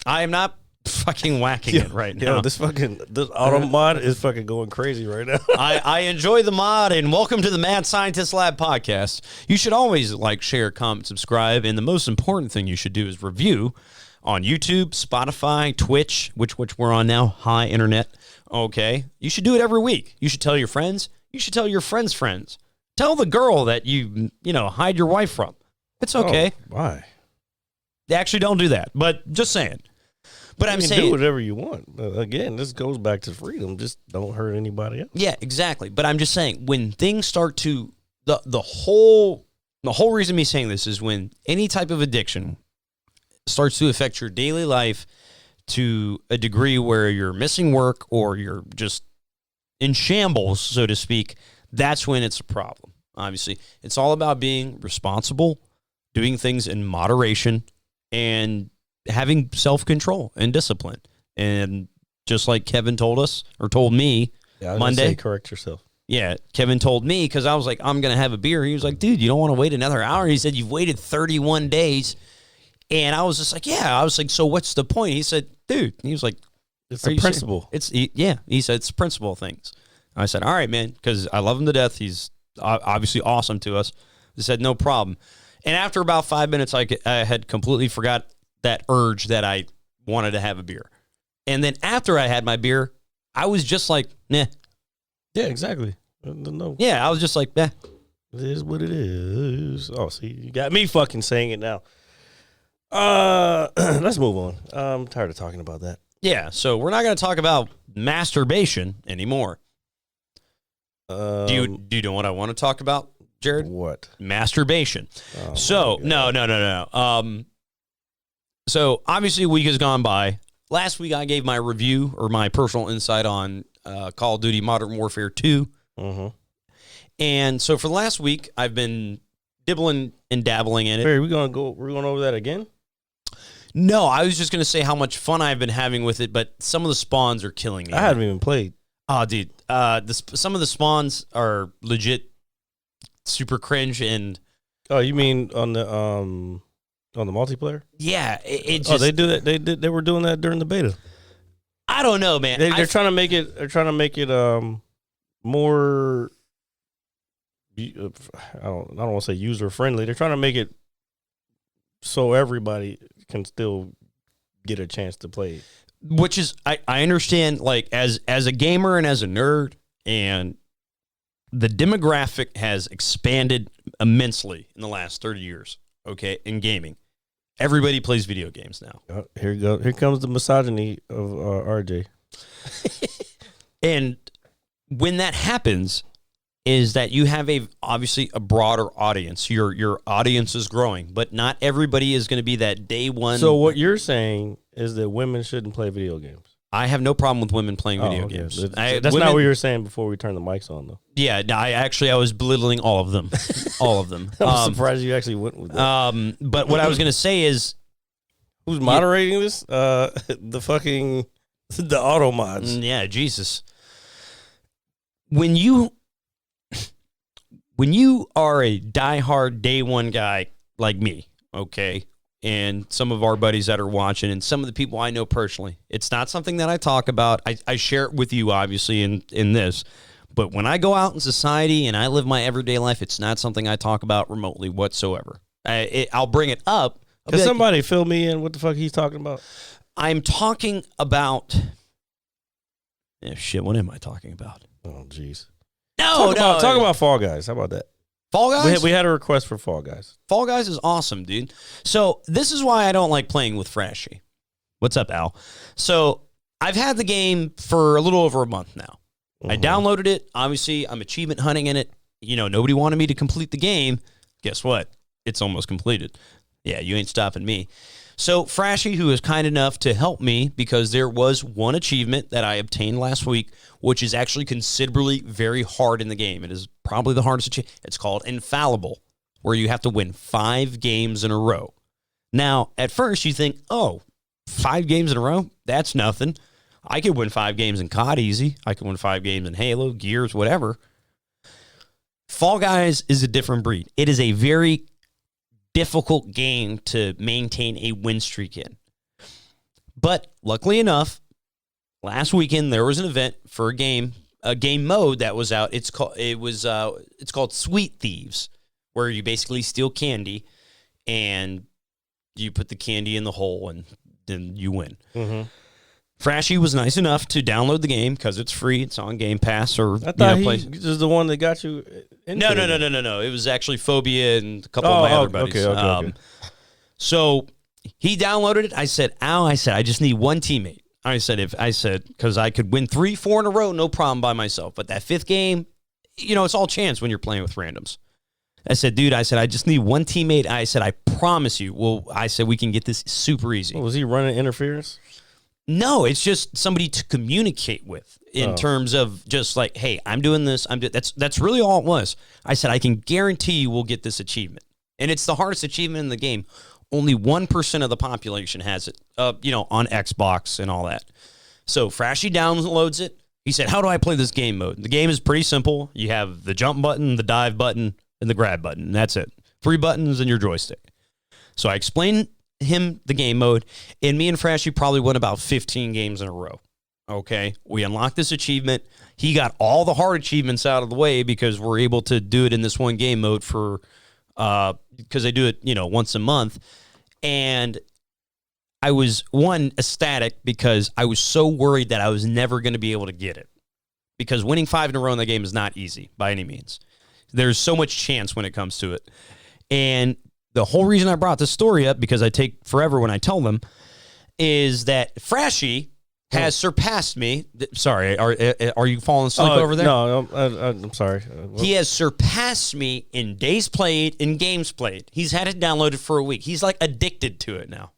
I am not fucking whacking it right now. This auto mod is fucking going crazy right now. I enjoy the mod, and welcome to the Mad Scientist Lab podcast. You should always like, share, comment, subscribe, and the most important thing you should do is review on YouTube, Spotify, Twitch, which we're on now. Hi, internet. Okay, you should do it every week. You should tell your friends. You should tell your friends' friends. Tell the girl that you hide your wife from. It's okay. Oh, why? They actually don't do that, but just saying. But I'm saying, do whatever you want. Again, this goes back to freedom. Just don't hurt anybody else. Yeah, exactly. But I'm just saying, when things start to the whole reason me saying this is when any type of addiction starts to affect your daily life to a degree where you're missing work or you're just in shambles, so to speak. That's when it's a problem. Obviously, it's all about being responsible, doing things in moderation, and having self-control and discipline. And just like Kevin told me Monday. Correct yourself. Yeah, Kevin told me, because I was like, I'm going to have a beer. He was like, dude, you don't want to wait another hour? He said, you've waited 31 days. And I was just like, yeah. I was like, so what's the point? He said, dude. He was like, it's a principle. He said, it's principle things. I said, all right, man, because I love him to death. He's obviously awesome to us. He said, no problem. And after about 5 minutes, I had completely forgot that urge that I wanted to have a beer. And then after I had my beer, I was just like, nah. Yeah, exactly. No. Yeah, I was just like, nah. It is what it is. Oh, see, you got me fucking saying it now. Let's move on. I'm tired of talking about that. Yeah, so we're not going to talk about masturbation anymore. Do you know what I want to talk about, Jared? What? Masturbation. Oh, so, no. So, obviously, a week has gone by. Last week, I gave my review or my personal insight on Call of Duty Modern Warfare 2. Mm-hmm. And so, for the last week, I've been dibbling and dabbling in it. Barry, we're going over that again? No, I was just going to say how much fun I've been having with it, but some of the spawns are killing me. I haven't even played. Oh, dude. Some of the spawns are legit super cringe and... Oh, you mean on the multiplayer? Yeah. It just, they do that. They were doing that during the beta. I don't know, man. They're trying to make it... They're trying to make it more... I don't want to say user-friendly. They're trying to make it so everybody can still get a chance to play it. Which is, I understand, like, as a gamer and as a nerd, and the demographic has expanded immensely in the last 30 years, okay, in gaming. Everybody plays video games now. Here you go. Here comes the misogyny of RJ. And when that happens, is that you have obviously a broader audience. Your audience is growing, but not everybody is going to be that day one. So what you're saying is that women shouldn't play video games. I have no problem with women playing video games. That's not what you were saying before we turned the mics on, though. Yeah, no, I was belittling all of them. All of them. I'm surprised you actually went with that. But what I was going to say is... Who's moderating this? The auto mods. Yeah, Jesus. When you are a diehard day one guy like me, okay, and some of our buddies that are watching and some of the people I know personally, it's not something that I talk about. I share it with you, obviously, in this. But when I go out in society and I live my everyday life, it's not something I talk about remotely whatsoever. I'll bring it up. Can somebody fill me in what the fuck he's talking about? I'm talking about... shit, what am I talking about? Oh, jeez. Talk about Fall Guys. How about that? Fall Guys? We had a request for Fall Guys. Fall Guys is awesome, dude. So this is why I don't like playing with Frashy. What's up, Al? So I've had the game for a little over a month now. Mm-hmm. I downloaded it. Obviously, I'm achievement hunting in it. Nobody wanted me to complete the game. Guess what? It's almost completed. Yeah, you ain't stopping me. So Frashy, who is kind enough to help me, because there was one achievement that I obtained last week, which is actually considerably very hard in the game. It is probably the hardest achievement. It's called Infallible, where you have to win 5 games in a row. Now, at first you think, 5 games in a row? That's nothing. I could win 5 games in COD easy. I could win 5 games in Halo, Gears, whatever. Fall Guys is a different breed. It is a very difficult game to maintain a win streak in. But luckily enough, last weekend there was an event for a game mode that was out. It's called Sweet Thieves, where you basically steal candy and you put the candy in the hole and then you win. Mm-hmm. Frashy was nice enough to download the game because it's free. It's on Game Pass or I thought he was the one that got you into No. It was actually Phobia and a couple of my other buddies. Okay. So he downloaded it. I said, I just need one teammate. Because I could win 3-4 in a row, no problem by myself. But that 5th game, it's all chance when you're playing with randoms. I said, dude, I just need one teammate. I said, I promise you. We can get this super easy. Was he running interference? No, it's just somebody to communicate with in terms of just like, hey, I'm doing this. That's really all it was. I said, I can guarantee you we'll get this achievement. And it's the hardest achievement in the game. Only 1% of the population has it, on Xbox and all that. So Frashy downloads it. He said, how do I play this game mode? The game is pretty simple. You have the jump button, the dive button, and the grab button. And that's it. 3 buttons and your joystick. So I explained him the game mode, and me and Frashy probably won about 15 games in a row. Okay, we unlocked this achievement. He got all the hard achievements out of the way because we're able to do it in this one game mode for because they do it once a month. And I was, one, ecstatic because I was so worried that I was never going to be able to get it. Because winning 5 in a row in that game is not easy by any means. There's so much chance when it comes to it. And the whole reason I brought this story up, because I take forever when I tell them, is that Frashy has surpassed me. Sorry, are you falling asleep over there? No, I'm sorry. He has surpassed me in days played, in games played. He's had it downloaded for a week. He's like addicted to it now.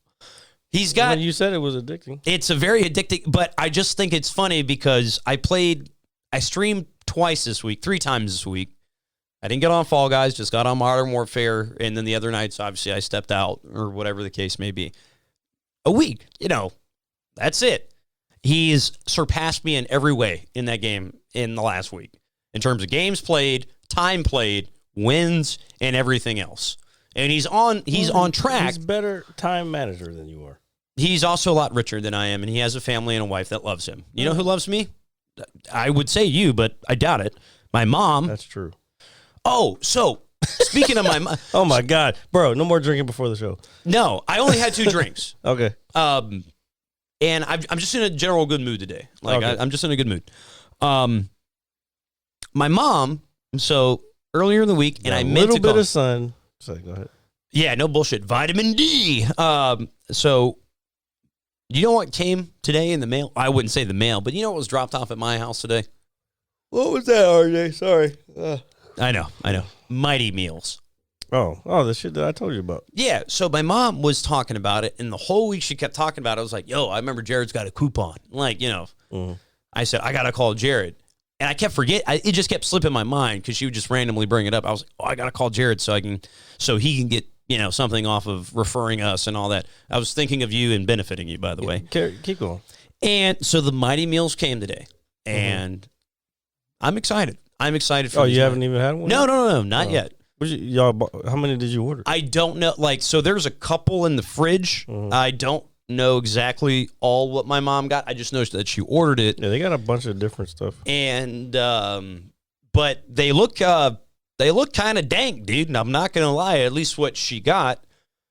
He's got. When you said it was addicting. It's a very addicting, but I just think it's funny because I streamed twice this week, 3 times this week. I didn't get on Fall Guys, just got on Modern Warfare, and then the other nights, obviously, I stepped out or whatever the case may be. A week, that's it. He's surpassed me in every way in that game in the last week in terms of games played, time played, wins, and everything else. And he's on track. He's better time manager than you are. He's also a lot richer than I am, and he has a family and a wife that loves him. You know who loves me? I would say you, but I doubt it. My mom. That's true. Oh, so speaking of my mom. Oh, my God. Bro, no more drinking before the show. No, I only had 2 drinks. Okay. And I'm just in a general good mood today. Like, okay. I'm just in a good mood. My mom, so earlier in the week, and I meant to a little bit of sun. Sorry, go ahead. Yeah, no bullshit. Vitamin D. So you know what came today in the mail? I wouldn't say the mail, but you know what was dropped off at my house today? What was that, RJ? Sorry. I know. Mighty Meals. Oh, the shit that I told you about. Yeah, so my mom was talking about it, and the whole week she kept talking about it. I was like, yo, I remember Jared's got a coupon. Like, I said, I got to call Jared. And I kept forgetting. It just kept slipping my mind because she would just randomly bring it up. I was like, I got to call Jared so he can get, something off of referring us and all that. I was thinking of you and benefiting you, by the way. Keep going. And so the Mighty Meals came today, and I'm excited. I'm excited for. Oh, you haven't even had one? No, not yet. How many did you order? I don't know. So there's a couple in the fridge. I don't know exactly all what my mom got. I just noticed that she ordered it. Yeah, they got a bunch of different stuff. And but they look kind of dank, dude. And I'm not gonna lie. At least what she got.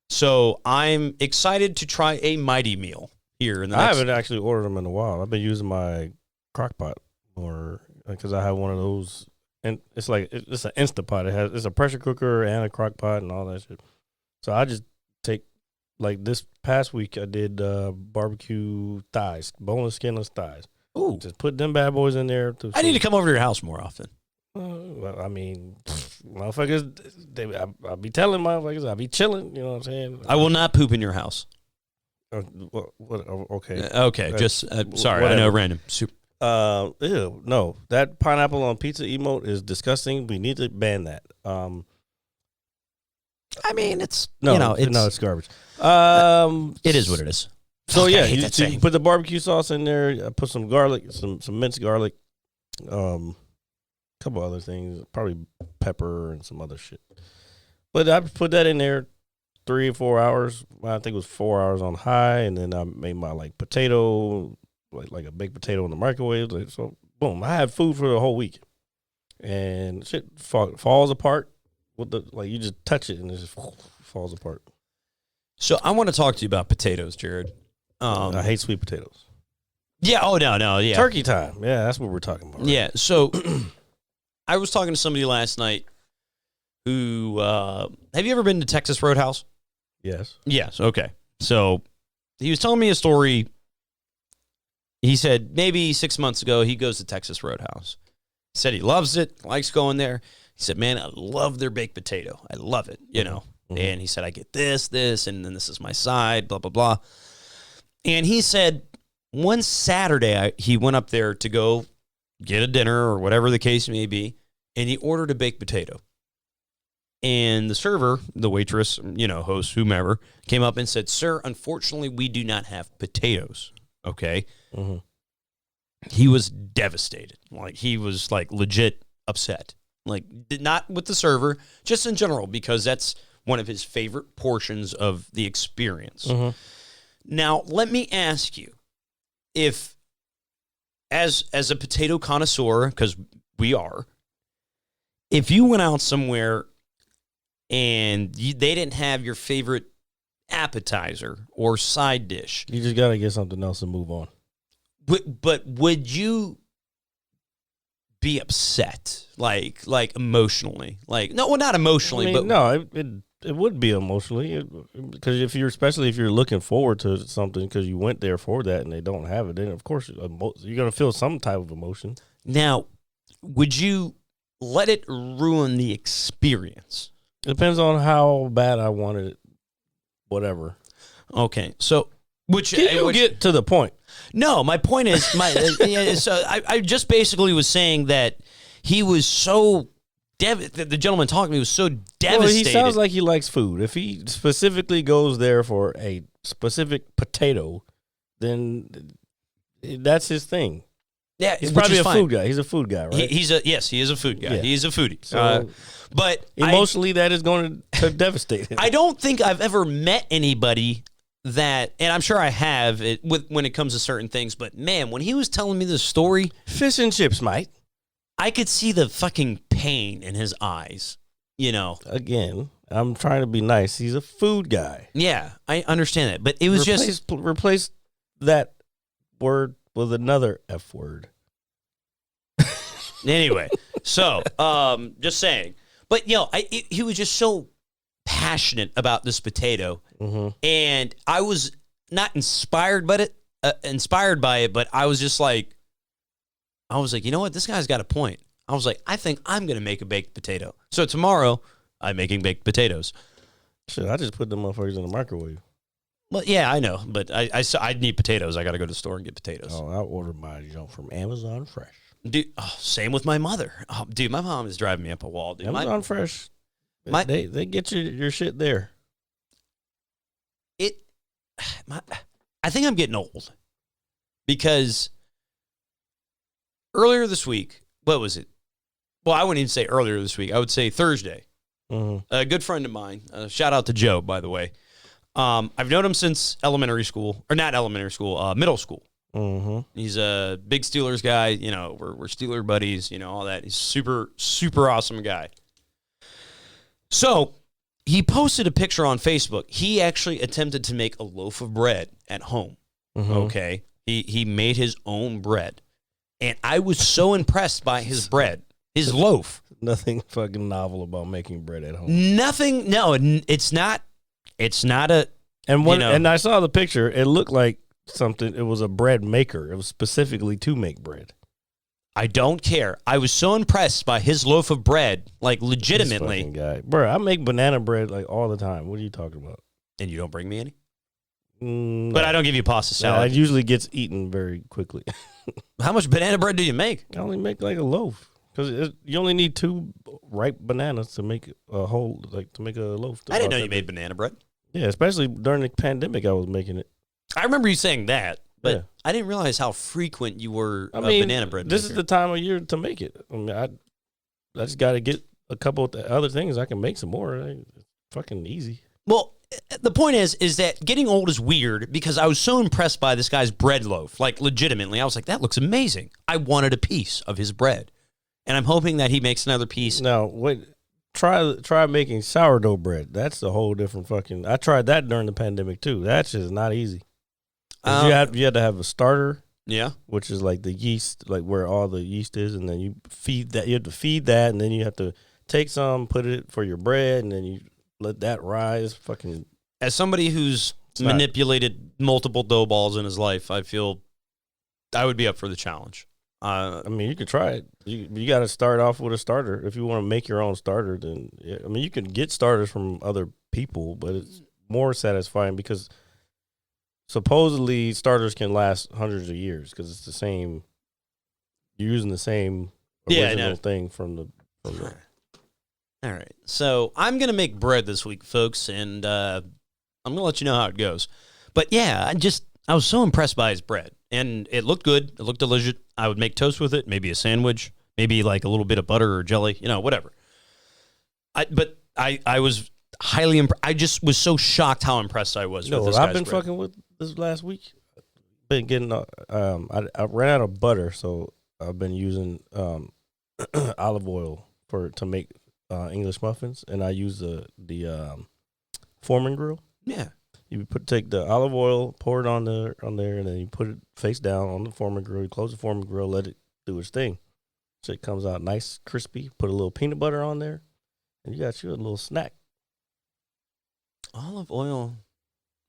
So I'm excited to try a Mighty Meal here. I haven't actually ordered them in a while. I've been using my crock pot more because I have one of those. And it's like it's an Instapot. It's a pressure cooker and a crock pot and all that shit. So I just take, like this past week I did barbecue thighs, boneless, skinless thighs. Ooh, just put them bad boys in there. I need to come over to your house more often. Well, I mean, motherfuckers, I'll be telling motherfuckers, I'll be chilling. You know what I'm saying? I will not poop in your house. Okay. Okay. Just sorry. Whatever. I know random. Super. Ew, no, that pineapple on pizza emote is disgusting. We need to ban that. I mean, it's it's garbage. It is what it is. So yeah, you put the barbecue sauce in there. I put some garlic, some minced garlic, couple other things, probably pepper and some other shit. But I put that in there 3 or 4 hours. I think it was 4 hours on high, and then I made my potato. Like a baked potato in the microwave. So, boom, I had food for the whole week. And shit falls apart. With you just touch it and it just falls apart. So I want to talk to you about potatoes, Jared. I hate sweet potatoes. Yeah, no, yeah. Turkey time. Yeah, that's what we're talking about. Right? Yeah, so I was talking to somebody last night who, have you ever been to Texas Roadhouse? Yes. Yes, okay. So he was telling me a story. He said maybe 6 months ago, he goes to Texas Roadhouse. He said he loves it, likes going there. He said, man, I love their baked potato. I love it, Mm-hmm. And he said, I get this, and then this is my side, blah, blah, blah. And he said one Saturday, he went up there to go get a dinner or whatever the case may be, and he ordered a baked potato. And the server, the waitress, host, whomever, came up and said, sir, unfortunately, we do not have potatoes. Okay. Mm-hmm. He was devastated. He was legit upset. Not with the server, just in general, because that's one of his favorite portions of the experience. Mm-hmm. Now, let me ask you, if as a potato connoisseur, because we are, if you went out somewhere and they didn't have your favorite appetizer or side dish. You just got to get something else and move on. But would you be upset, like emotionally? Like, no, well, not emotionally, I mean, but no, it would be emotionally, because especially if you're looking forward to something because you went there for that and they don't have it, then of course you're gonna feel some type of emotion. Now, would you let it ruin the experience? It depends on how bad I wanted it, whatever. Okay, so which get to the point? No, my point is so I just basically was saying that he was so. The gentleman talking to me was so devastated. Well, he sounds like he likes food. If he specifically goes there for a specific potato, then that's his thing. Yeah, he's probably a food guy. He's a food guy, right? He is a food guy. Yeah. He's a foodie. So, but emotionally, that is going to devastate him. I don't think I've ever met anybody that, and I'm sure I have when it comes to certain things. But man, when he was telling me this story, fish and chips, mate. I could see the fucking pain in his eyes, you know. Again, I'm trying to be nice. He's a food guy. Yeah, I understand that. But it was replace that word with another F word. Anyway, so just saying. But, he was just so passionate about this potato. Mm-hmm. And I was not inspired by it, but I was just like, you know what? This guy's got a point. I was like, I think I'm going to make a baked potato. So tomorrow, I'm making baked potatoes. Shit, I just put them motherfuckers in the microwave. Well, yeah, I know. But I need potatoes. I got to go to the store and get potatoes. Oh, I'll order my from Amazon Fresh. Dude, same with my mother. Oh, dude, my mom is driving me up a wall. Dude, Amazon Fresh, they get your shit there. I think I'm getting old. Because earlier this week, what was it? Well, I wouldn't even say earlier this week. I would say Thursday. Mm-hmm. A good friend of mine, shout out to Joe, by the way. I've known him since elementary school, or not elementary school, middle school. Mm-hmm. He's a big Steelers guy. You know, we're Steeler buddies, you know, all that. He's super, super awesome guy. So he posted a picture on Facebook. He actually attempted to make a loaf of bread at home. Mm-hmm. Okay. He made his own bread. And I was so impressed by his bread, his loaf. Nothing fucking novel about making bread at home. Nothing. No, it's not. It's not a. And I saw the picture. It looked like something. It was a bread maker. It was specifically to make bread. I don't care. I was so impressed by his loaf of bread, like legitimately. This fucking guy, bro. I make banana bread like all the time. What are you talking about? And you don't bring me any. No. But I don't give you pasta salad. It usually gets eaten very quickly. How much banana bread do you make? I only make like a loaf because you only need 2 ripe bananas to make a whole, to make a loaf. I didn't know you made banana bread. Yeah, especially during the pandemic, I was making it. I remember you saying that, but yeah. I didn't realize how frequent you were a banana bread maker. This is the time of year to make it. I mean, I just got to get a couple of other things. I can make some more. It's fucking easy. Well, the point is that getting old is weird because I was so impressed by this guy's bread loaf. Like, legitimately, I was like, that looks amazing. I wanted a piece of his bread. And I'm hoping that he makes another piece. Now, wait, try making sourdough bread. That's a whole different fucking... I tried that during the pandemic, too. That's just not easy. You had to have a starter. Yeah. Which is like the yeast, like where all the yeast is, and then you feed that. You have to feed that, and then you have to take some, put it for your bread, and then you... let that rise. Fucking. As somebody who's manipulated multiple dough balls in his life, I feel I would be up for the challenge. I mean, you could try it. You got to start off with a starter. If you want to make your own starter, then yeah. I mean, you can get starters from other people, but it's more satisfying because supposedly starters can last hundreds of years because it's the same. You're using the same original thing from the. All right, so I'm going to make bread this week, folks, and I'm going to let you know how it goes. But yeah, I was so impressed by his bread, and it looked good. It looked delicious. I would make toast with it, maybe a sandwich, maybe like a little bit of butter or jelly, whatever. But I was highly impressed. I just was so shocked how impressed I was with this guy's I've been bread. fucking with this last week. Been getting, I ran out of butter, so I've been using olive oil to make English muffins, and I use the Foreman grill. Yeah. You take the olive oil, pour it on there, and then you put it face down on the Foreman grill. You close the Foreman grill, let it do its thing. So it comes out nice, crispy. Put a little peanut butter on there, and you got you a little snack. Olive oil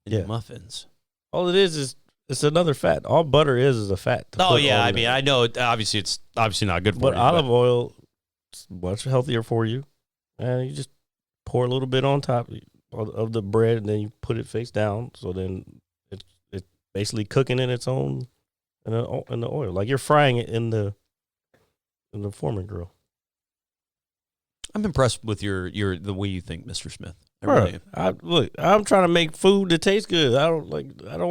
in muffins. All it is it's another fat. All butter is a fat. Oh yeah, I mean I know. Obviously, it's obviously not good for you. But olive oil is much healthier for you, and you just pour a little bit on top of the bread, and then you put it face down. So then it's basically cooking in its own in the oil, like you're frying it in the Foreman grill. I'm impressed with the way you think, Mr. Smith. Really I'm trying to make food that tastes good. I don't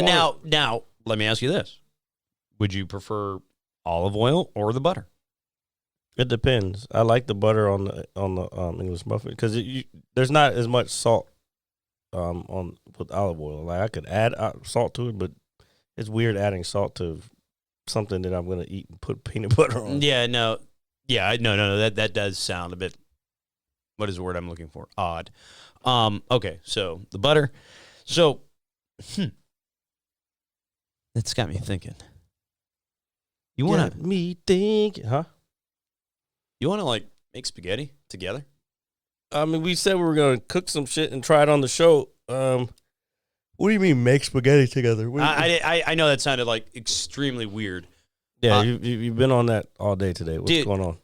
want. Now, let me ask you this: would you prefer olive oil or the butter? It depends. I like the butter on the English muffin because there's not as much salt with olive oil. Like I could add salt to it, but it's weird adding salt to something that I'm going to eat and put peanut butter on. No. That does sound a bit. What is the word I'm looking for? Odd. Okay, so the butter. So, it's got me thinking. You want to me think, huh? You want to like make spaghetti together? I mean, we said we were going to cook some shit and try it on the show. What do you mean make spaghetti together? I know that sounded like extremely weird. Yeah, you've been on that all day today. What's going on?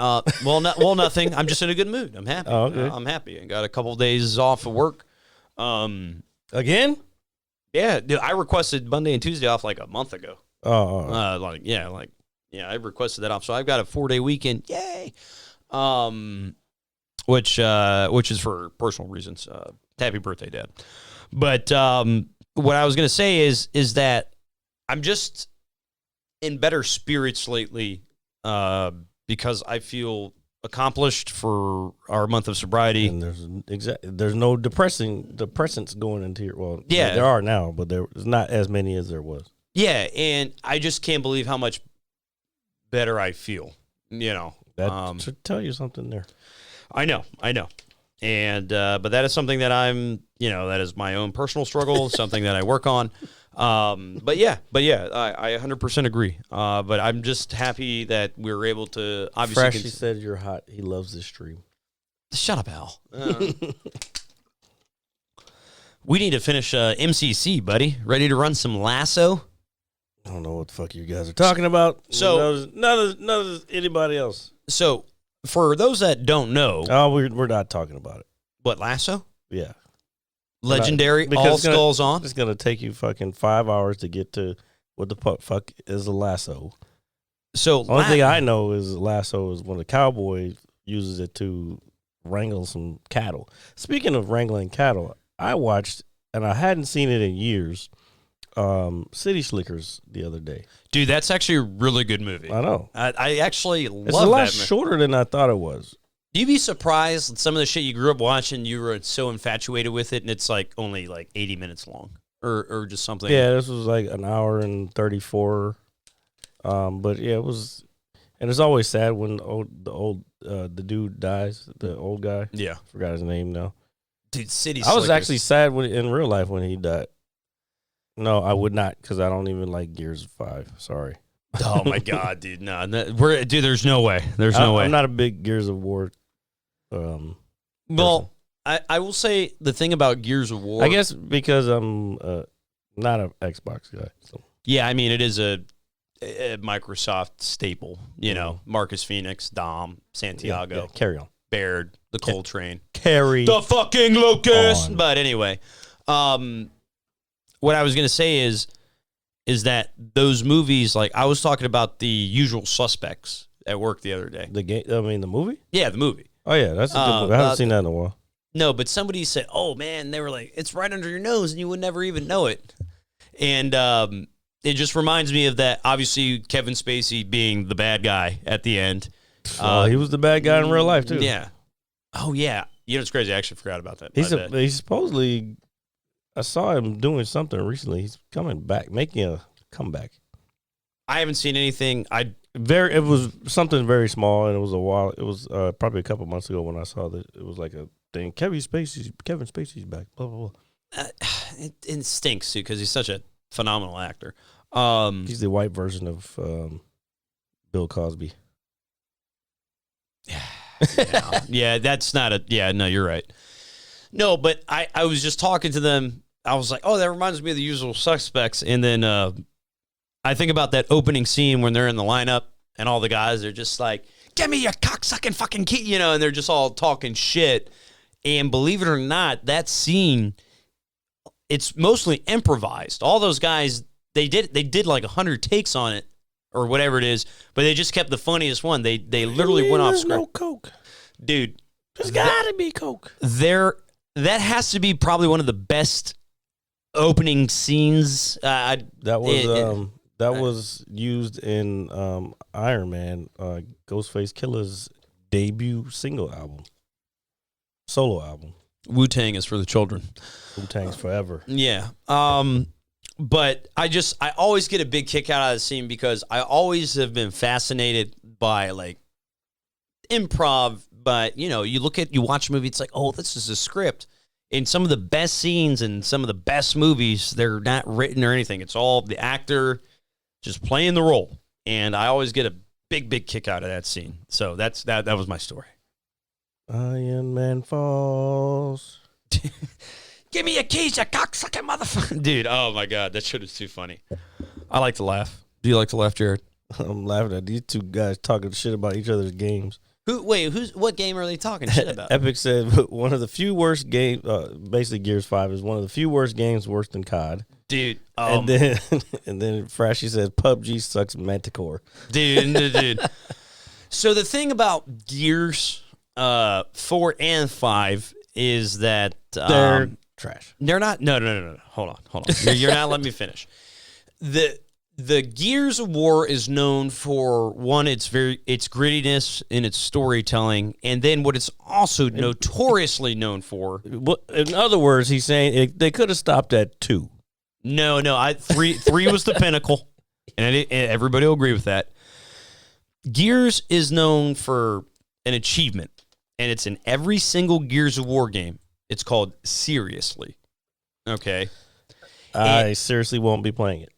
Nothing. I'm just in a good mood. I'm happy. Oh, okay. I'm happy. I got a couple of days off of work. Again? Yeah, dude, I requested Monday and Tuesday off like a month ago. I requested that off. So I've got a 4-day weekend. Yay! Which is for personal reasons. Happy birthday, Dad. But what I was gonna say is that I'm just in better spirits lately. Because I feel accomplished for our month of sobriety. And there's no depressants going into your, well, yeah, there are now, but there's not as many as there was. Yeah, and I just can't believe how much better I feel, That should tell you something there. I know. And, but that is something that that is my own personal struggle, something that I work on. But yeah, I 100% agree. But I'm just happy that we were able to obviously. Fresh, he said you're hot. He loves this stream. Shut up, Al. We need to finish MCC, buddy. Ready to run some lasso? I don't know what the fuck you guys are talking about. So none of anybody else. So for those that don't know, we're not talking about it. What, lasso? Yeah. Legendary, all skulls on. It's going to take you fucking 5 hours to get to what the fuck is a lasso. So the only thing I know is a lasso is when a cowboy uses it to wrangle some cattle. Speaking of wrangling cattle, I watched, and I hadn't seen it in years, City Slickers the other day. Dude, that's actually a really good movie. I know. I actually love that. It's a lot shorter than I thought it was. You'd be surprised at some of the shit you grew up watching. You were so infatuated with it, and it's like only like 80 minutes long, or just something. Yeah, this was like an hour and 34. But yeah, it was, and it's always sad when the dude dies, the old guy. Yeah, forgot his name now. Dude, City. I was actually sad in real life when he died. No, I would not, because I don't even like Gears of 5. Sorry. Oh my god, dude! No, dude. There's no way. There's no way. I'm not a big Gears of War. Well, I will say the thing about Gears of War. I guess because I'm not an Xbox guy. So. Yeah, I mean it is a Microsoft staple. Marcus Phoenix, Dom, Santiago, yeah, carry on, Baird, the Coltrane, carry the fucking Locust. On. But anyway, what I was gonna say is that those movies, like I was talking about the Usual Suspects at work the other day. The game, I mean the movie? Yeah, the movie. Oh yeah, that's a good movie. I haven't seen that in a while. No, but somebody said, "Oh man," they were like, "It's right under your nose, and you would never even know it." And it just reminds me of that. Obviously, Kevin Spacey being the bad guy at the end. He was the bad guy in real life too. Yeah. Oh yeah. It's crazy. I actually forgot about that. He's supposedly. I saw him doing something recently. He's coming back, making a comeback. I haven't seen anything. It was something very small, and it was a while. It was probably a couple months ago when I saw that it was like a thing. Kevin Spacey's back. Blah blah blah. It stinks too because he's such a phenomenal actor. He's the white version of Bill Cosby. Yeah, that's not a. Yeah, no, you're right. No, but I was just talking to them. I was like, oh, that reminds me of The Usual Suspects. And then I think about that opening scene when they're in the lineup and all the guys are just like, give me your cocksucking fucking key, and they're just all talking shit. And believe it or not, that scene, it's mostly improvised. All those guys, they did like 100 takes on it or whatever it is, but they just kept the funniest one. They literally went off script. No Coke. Dude. There's gotta be Coke. That has to be probably one of the best opening scenes. That was used in Iron Man, Ghostface Killer's debut solo album. Wu-Tang is for the children. Wu-Tang's forever. Yeah. But I always get a big kick out of the scene because I always have been fascinated by like improv. But you watch a movie, it's like, oh, this is a script. In some of the best scenes and some of the best movies, they're not written or anything. It's all the actor just playing the role. And I always get a big, big kick out of that scene. So that was my story. Iron Man falls. Give me your keys, you cocksucking motherfucker. Dude, oh my God, that shit is too funny. I like to laugh. Do you like to laugh, Jared? I'm laughing at these two guys talking shit about each other's games. What game are they talking shit about? Epic said one of the few worst games, basically Gears 5 is one of the few worst games worse than COD. Dude. And then Frashy says PUBG sucks Manticore. Dude. So the thing about Gears 4 and 5 is that they're trash. They're not. No. Hold on. You're not letting me finish. The Gears of War is known for one, its grittiness in its storytelling, and then what it's also notoriously known for. In other words, he's saying they could have stopped at 2. No. Three was the pinnacle, and everybody will agree with that. Gears is known for an achievement, and it's in every single Gears of War game. It's called Seriously. Okay, I seriously won't be playing it.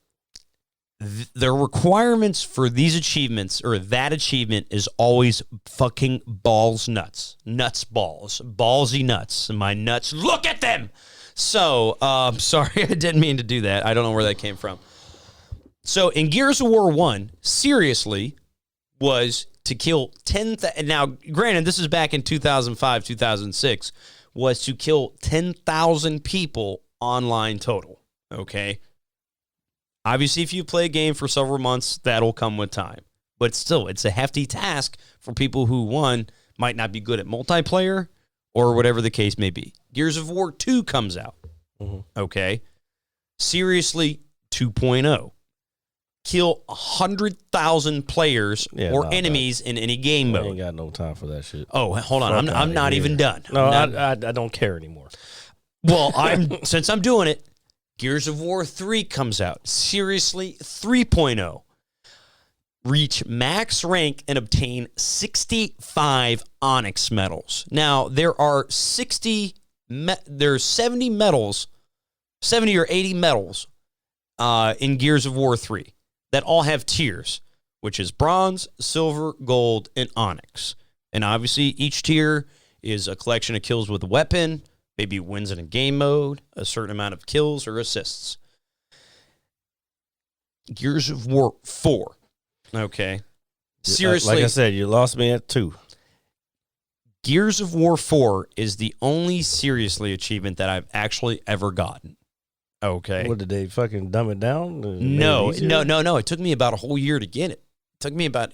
The requirements for these achievements or that achievement is always fucking balls nuts. Nuts balls. Ballsy nuts. My nuts. Look at them! So, sorry, I didn't mean to do that. I don't know where that came from. So, in Gears of War 1, Seriously was to kill 10,000. Now, granted, this is back in 2005, 2006, was to kill 10,000 people online total. Okay? Obviously, if you play a game for several months, that'll come with time. But still, it's a hefty task for people who, one, might not be good at multiplayer or whatever the case may be. Gears of War 2 comes out. Mm-hmm. Okay? Seriously, 2.0. Kill 100,000 players or enemies in any game mode. I ain't got no time for that shit. Oh, hold on. I'm not even done. No, I don't care anymore. Well, since I'm doing it, Gears of War 3 comes out. Seriously, 3.0. Reach max rank and obtain 65 Onyx medals. Now, there's 70 medals, 70 or 80 medals in Gears of War 3 that all have tiers, which is bronze, silver, gold, and onyx. And obviously, each tier is a collection of kills with a weapon, maybe wins in a game mode, a certain amount of kills or assists. Gears of War 4. Okay. Seriously. Like I said, you lost me at 2. Gears of War 4 is the only Seriously achievement that I've actually ever gotten. Okay. What, did they fucking dumb it down? No. It took me about a whole year to get it.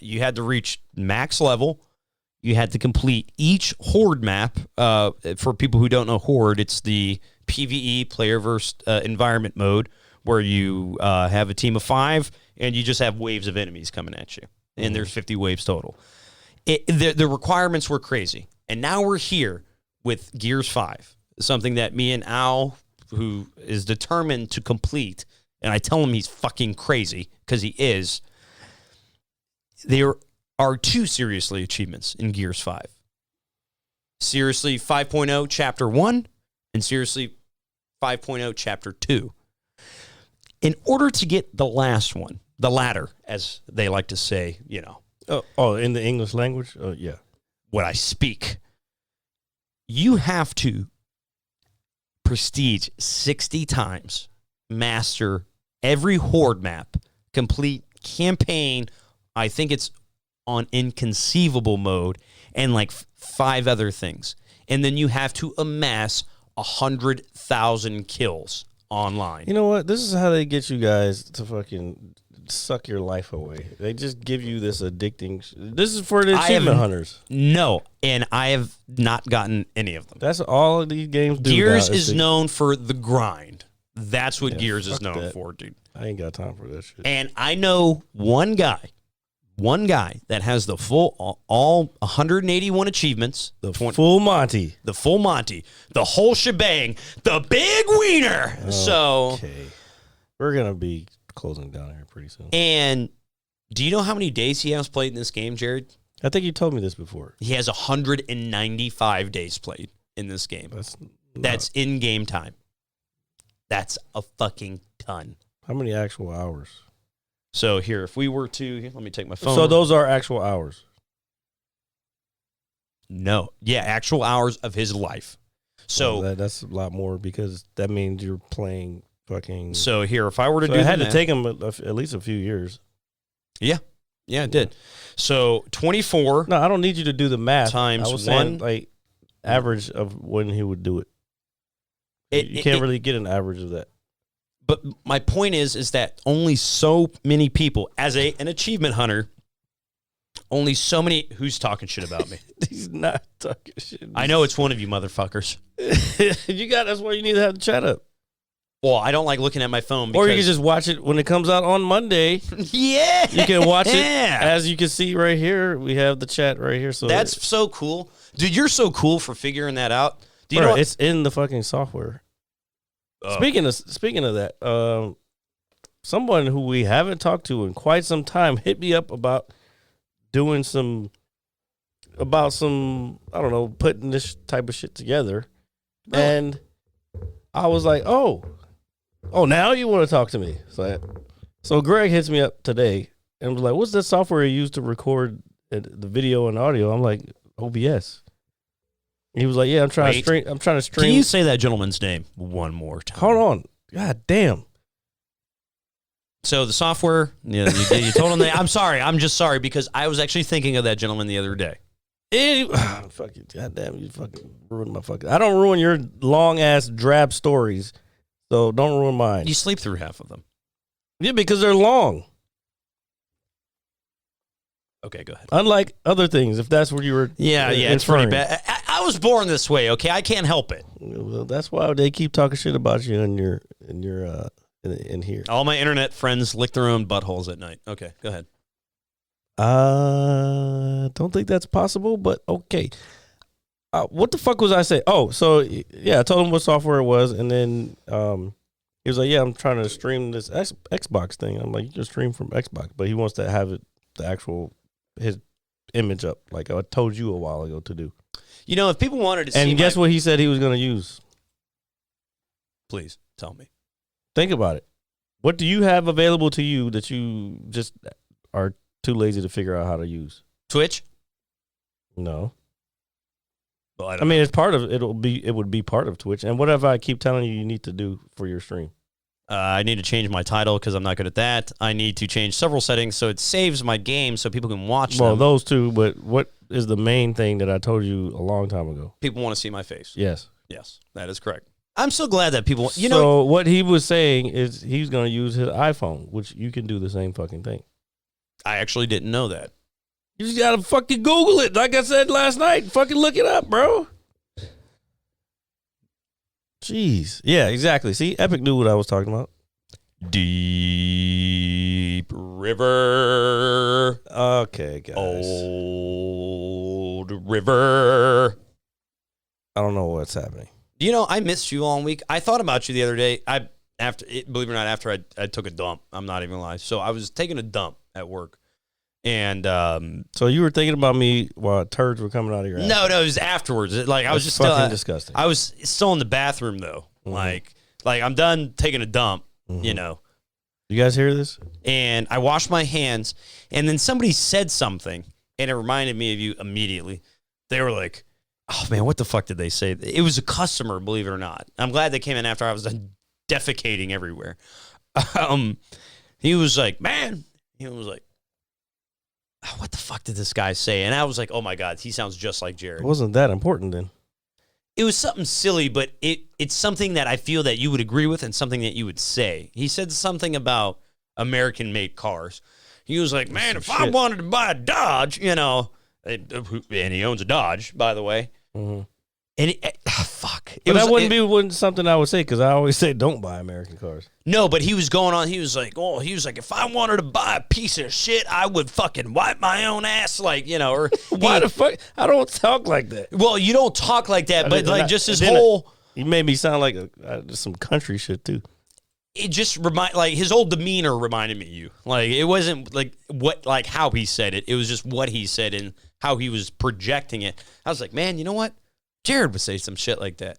You had to reach max level. You had to complete each Horde map. For people who don't know Horde, it's the PvE, player versus environment mode, where you have a team of 5, and you just have waves of enemies coming at you. And there's 50 waves total. The requirements were crazy. And now we're here with Gears 5, something that me and Al, who is determined to complete, and I tell him he's fucking crazy, because he is, there are 2 Seriously achievements in Gears 5. Seriously 5.0 Chapter 1 and Seriously 5.0 Chapter 2. In order to get the last one, the ladder, as they like to say, In the English language? Yeah. what I speak, you have to prestige 60 times, master every horde map, complete campaign. I think it's on inconceivable mode, and like 5 other things. And then you have to amass 100,000 kills online. You know what? This is how they get you guys to fucking suck your life away. They just give you this addicting. This is for the achievement hunters. No, and I have not gotten any of them. That's all of these games do. Gears is known for the grind. That's what Gears is known for, dude. I ain't got time for that shit. And I know one guy that has the full, all 181 achievements. Full Monty. The full Monty. The whole shebang. The big wiener. Okay. So. We're going to be closing down here pretty soon. And do you know how many days he has played in this game, Jared? I think you told me this before. He has 195 days played in this game. That's in-game time. That's a fucking ton. How many actual hours? So here, if we were to, let me take my phone. So those are actual hours? No. Yeah, actual hours of his life. So that's a lot more because that means you're playing fucking. So here, if I were to do it had to take him at least a few years. Yeah. Yeah, it did. So 24. No, I don't need you to do the math. Times I was 1. saying, like, average of when he would do it. You can't really get an average of that. But my point is that only so many people, as an achievement hunter, only so many. Who's talking shit about me? He's not talking shit. I know it's one of you motherfuckers. That's why you need to have the chat up. Well, I don't like looking at my phone. Or you can just watch it when it comes out on Monday. Yeah. You can watch it. As you can see right here, we have the chat right here. So that's so cool. Dude, you're so cool for figuring that out. Do you know it's in the fucking software. Oh. Speaking of that, someone who we haven't talked to in quite some time hit me up about doing some, I don't know, putting this type of shit together. Really? And I was like, oh, now you want to talk to me. So Greg hits me up today and was like, what's that software you use to record the video and audio? I'm like, OBS. He was like, yeah, I'm trying to stream. Can you say that gentleman's name one more time? Hold on. God damn. So the software, you told him that. I'm sorry. I'm just sorry because I was actually thinking of that gentleman the other day. Fuck you. God damn, you fucking ruined my fucking. I don't ruin your long ass drab stories, so don't ruin mine. You sleep through half of them. Yeah, because they're long. Okay, go ahead. Unlike other things, if that's what you were. Yeah, it's pretty bad. I was born this way. Okay, I can't help it. Well, that's why they keep talking shit about you in here. All my internet friends lick their own buttholes at night. Okay, go ahead. Don't think that's possible, but okay. What the fuck was I saying? Oh, so yeah, I told him what software it was, and then he was like, "Yeah, I'm trying to stream this Xbox thing." I'm like, "You can stream from Xbox," but he wants to have it his image up, like I told you a while ago to do. You know, if people wanted to see, and guess what he said he was going to use? Please tell me. Think about it. What do you have available to you that you just are too lazy to figure out how to use? Twitch? No. Well, I mean, it's part of it would be part of Twitch. And whatever I keep telling you need to do for your stream. I need to change my title because I'm not good at that. I need to change several settings so it saves my game so people can watch them. Well, those two, but what is the main thing that I told you a long time ago? People want to see my face. Yes. Yes, that is correct. I'm so glad that people, So what he was saying is he's going to use his iPhone, which you can do the same fucking thing. I actually didn't know that. You just got to fucking Google it. Like I said last night, fucking look it up, bro. Jeez. Yeah, exactly. See, Epic knew what I was talking about. Deep river. Okay, guys. Old river. I don't know what's happening. You know, I missed you all week. I thought about you the other day. Believe it or not, after I took a dump. I'm not even gonna lie. So I was taking a dump at work. And so you were thinking about me while turds were coming out of your ass? No, it was afterwards. I was just fucking still disgusting. I was still in the bathroom though. Mm-hmm. Like Like, I'm done taking a dump, you know. You guys hear this? And I washed my hands, and then somebody said something, and it reminded me of you immediately. They were like, oh, man, what the fuck did they say? It was a customer, believe it or not. I'm glad they came in after I was done defecating everywhere. He was like, man, he was like, what the fuck did this guy say? And I was like, oh, my God, he sounds just like Jared. It wasn't that important then. It was something silly, but it's something that I feel that you would agree with and something that you would say. He said something about American-made cars. He was like, man, if I wanted to buy a Dodge, you know, and he owns a Dodge, by the way. Mm-hmm. And fuck. But that wouldn't something I would say, because I always say don't buy American cars. No, but he was going on. He was like, if I wanted to buy a piece of shit, I would fucking wipe my own ass, like, you know. Or why the fuck? I don't talk like that. Well, you don't talk like that, but like just his whole. You made me sound like some country shit too. It just his whole demeanor reminded me of you. Like, it wasn't like how he said it. It was just what he said and how he was projecting it. I was like, man, you know what? Jared would say some shit like that.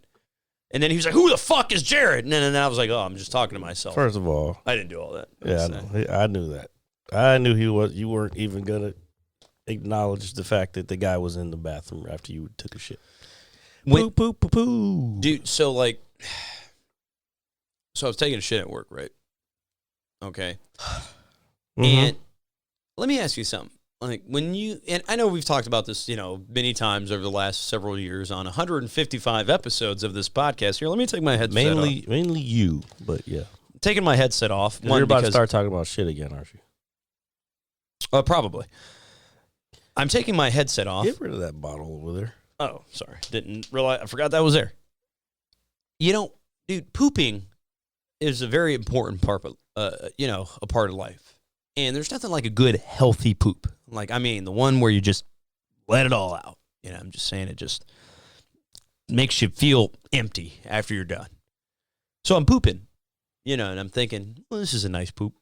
And then he was like, who the fuck is Jared? And then I was like, oh, I'm just talking to myself. First of all, I didn't do all that. Yeah, I knew that. I knew you weren't even going to acknowledge the fact that the guy was in the bathroom after you took a shit. Poo, poo, poo, poo. Dude, so I was taking a shit at work, right? Okay. Mm-hmm. And let me ask you something. Like, when and I know we've talked about this, you know, many times over the last several years on 155 episodes of this podcast. Here, let me take my headset off. Mainly you, but yeah. Taking my headset off. You're about to start talking about shit again, aren't you? Probably. I'm taking my headset off. Get rid of that bottle over there. Oh, sorry. Didn't realize. I forgot that was there. You know, dude, pooping is a very important part of, a part of life. And there's nothing like a good, healthy poop. Like, I mean, the one where you just let it all out. You know, I'm just saying it just makes you feel empty after you're done. So I'm pooping, you know, and I'm thinking, well, this is a nice poop.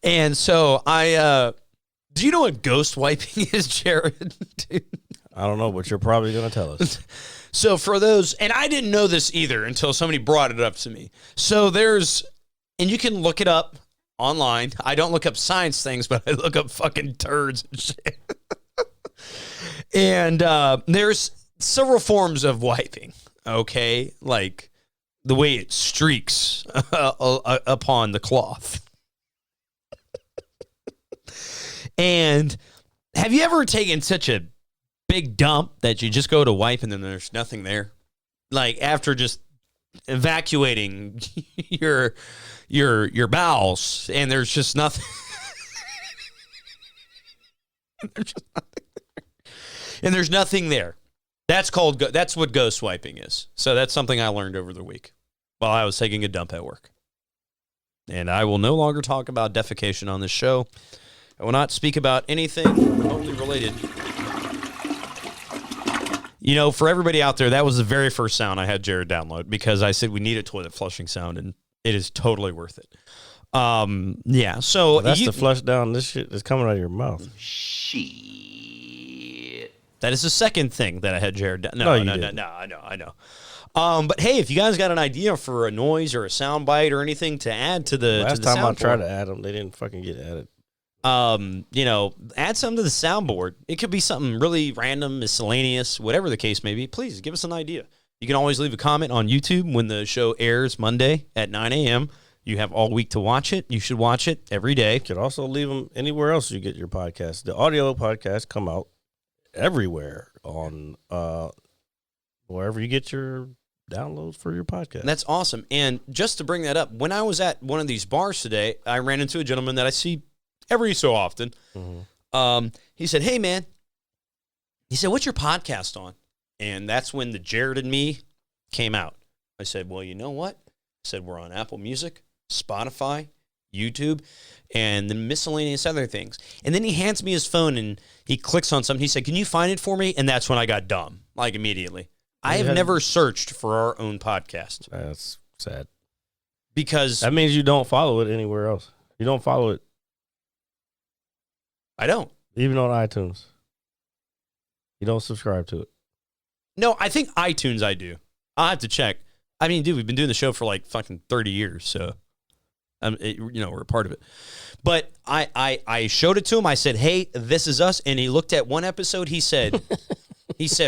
And so do you know what ghost wiping is, Jared? Dude? I don't know, but you're probably going to tell us. So for those, and I didn't know this either until somebody brought it up to me. So and you can look it up online. I don't look up science things, but I look up fucking turds and shit. And there's several forms of wiping, okay? Like the way it streaks upon the cloth. And have you ever taken such a big dump that you just go to wipe and then there's nothing there? Like, after just evacuating your bowels and there's just nothing. And there's nothing there. That's what ghost wiping is. So that's something I learned over the week while I was taking a dump at work. And I will no longer talk about defecation on this show. I will not speak about anything remotely related. You know, for everybody out there, that was the very first sound I had Jared download because I said we need a toilet flushing sound, and it is totally worth it. Yeah, so... Well, that's the flush down. This shit is coming out of your mouth. Shit. That is the second thing that I had Jared down. No, I know. But hey, if you guys got an idea for a noise or a sound bite or anything to add to the last time I tried to add them, they didn't fucking get added. You know, add something to the soundboard. It could be something really random, miscellaneous, whatever the case may be. Please give us an idea. You can always leave a comment on YouTube when the show airs Monday at 9 a.m. You have all week to watch it. You should watch it every day. You could also leave them anywhere else you get your podcast. The audio podcasts come out everywhere on wherever you get your downloads for your podcast. That's awesome. And just to bring that up, when I was at one of these bars today, I ran into a gentleman that I see every so often. Mm-hmm. He said, hey, man. He said, what's your podcast on? And that's when the Jared and me came out. I said, well, you know what? I said, we're on Apple Music, Spotify, YouTube, and the miscellaneous other things. And then he hands me his phone and he clicks on something. He said, can you find it for me? And that's when I got dumb, like immediately. I have never searched for our own podcast. That's sad. Because that means you don't follow it anywhere else. You don't follow it. I don't. Even on iTunes. You don't subscribe to it. No, I think iTunes I do. I'll have to check. I mean, dude, we've been doing the show for like fucking 30 years, so we're a part of it. But I showed it to him. I said, "Hey, this is us." And he looked at one episode. He said,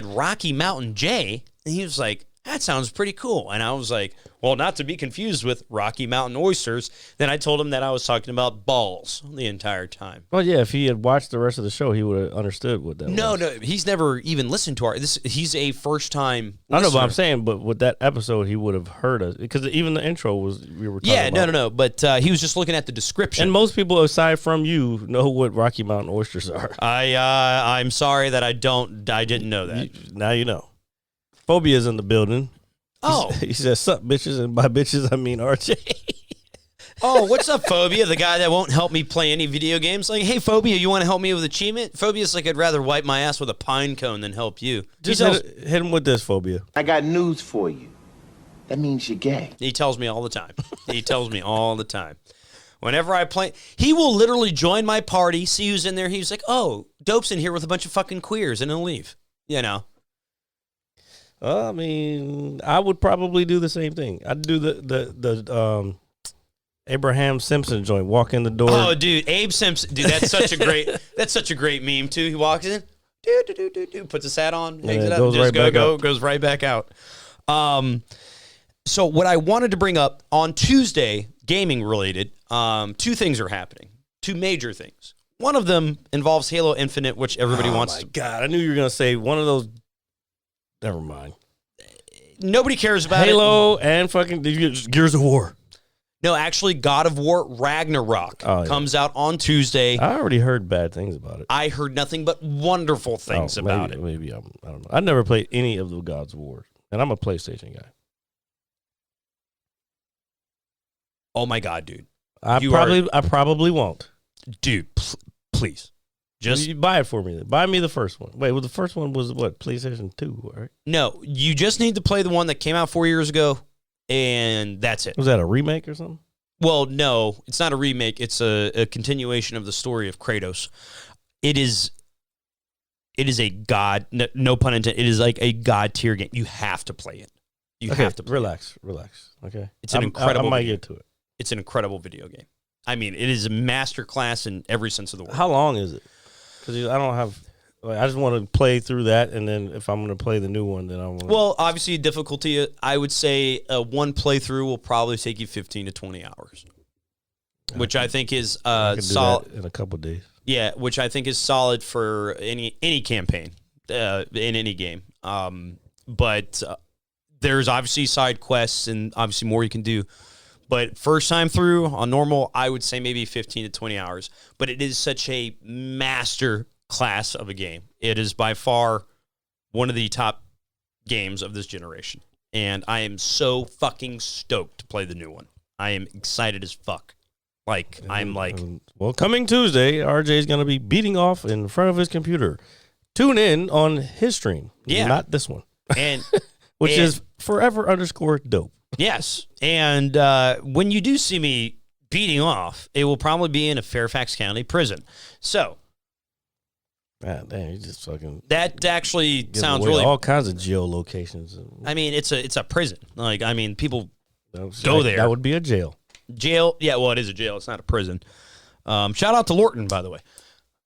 Rocky Mountain J. And he was like, "That sounds pretty cool." And I was like, well, not to be confused with Rocky Mountain oysters. Then I told him that I was talking about balls the entire time. Well, yeah, if he had watched the rest of the show, he would have understood what that was. No, he's never even listened to he's a first-time listener. I know, but I'm saying, but with that episode, he would have heard us. Because even the intro we were talking about. No. But he was just looking at the description. And most people, aside from you, know what Rocky Mountain oysters are. I'm sorry that I didn't know that. Now you know. Phobia's in the building. Oh. He says, "Sup, bitches," and by bitches, I mean RJ. Oh, what's up, Phobia? The guy that won't help me play any video games. Like, hey, Phobia, you want to help me with achievement? Phobia's like, I'd rather wipe my ass with a pine cone than help you. Just hit him with this, Phobia. I got news for you. That means you're gay. He tells me all the time. Whenever I play, he will literally join my party, see who's in there. He's like, oh, Dope's in here with a bunch of fucking queers, and he'll leave. You know. I mean, I would probably do the same thing. I'd do the Abraham Simpson joint. Walk in the door. Oh, dude, Abe Simpson. Dude, that's such a great meme too. He walks in, puts his hat on, hangs it up, goes just right goes right back out. So what I wanted to bring up on Tuesday, gaming related, two things are happening. Two major things. One of them involves Halo Infinite, which everybody wants to. God, I knew you were gonna say one of those. Never mind. Nobody cares about Halo and fucking Gears of War. No, actually, God of War Ragnarok comes out on Tuesday. I already heard bad things about it. I heard nothing but wonderful things about it. Maybe I don't know. I never played any of the Gods of War, and I'm a PlayStation guy. Oh my God, dude! I probably won't. Dude, please. Just you buy it for me. Buy me the first one. Wait, well, the first one was what? PlayStation 2, right? No, you just need to play the one that came out 4 years ago, and that's it. Was that a remake or something? Well, no, it's not a remake. It's a continuation of the story of Kratos. It is a god, no pun intended. It is like a god tier game. You have to play it. You have to play relax. Okay. It's an incredible. I might get to it. It's an incredible video game. I mean, it is a masterclass in every sense of the word. How long is it? Because I don't have. I just want to play through that, and then if I'm going to play the new one, then I want. Well, obviously, difficulty. I would say one playthrough will probably take you 15 to 20 hours, which I think is solid in a couple of days. Yeah, which I think is solid for any campaign in any game. But there's obviously side quests and obviously more you can do. But first time through on normal, I would say maybe 15 to 20 hours. But it is such a master class of a game. It is by far one of the top games of this generation. And I am so fucking stoked to play the new one. I am excited as fuck. Well, coming Tuesday, RJ's going to be beating off in front of his computer. Tune in on his stream. Yeah. Not this one. And which is forever_dope. Yes. And when you do see me beating off, it will probably be in a Fairfax County prison. So. God damn, you just fucking. That actually sounds really. All kinds of geolocations. I mean, it's a prison. People go there. That would be a jail. Jail. Yeah, well, it is a jail. It's not a prison. Shout out to Lorton, by the way.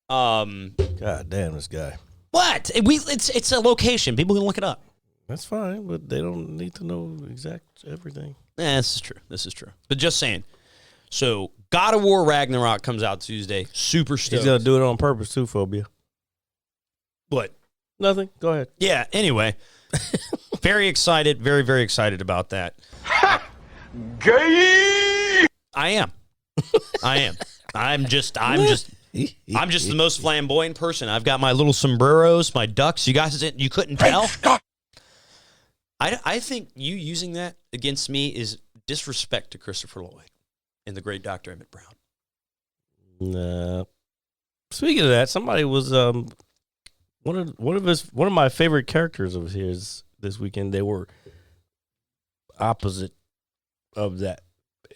God damn, this guy. What? It's a location. People can look it up. That's fine, but they don't need to know exact everything. This is true. But just saying. So, God of War Ragnarok comes out Tuesday. Super stoked. He's going to do it on purpose, too, Phobia. What? Nothing. Go ahead. Yeah, anyway. Very excited. Very, very excited about that. Gay! I am. I'm just the most flamboyant person. I've got my little sombreros, my ducks. You guys, you couldn't tell? I think you using that against me is disrespect to Christopher Lloyd and the great Dr. Emmett Brown. No. Speaking of that, somebody was one of my favorite characters of his this weekend. They were opposite of that.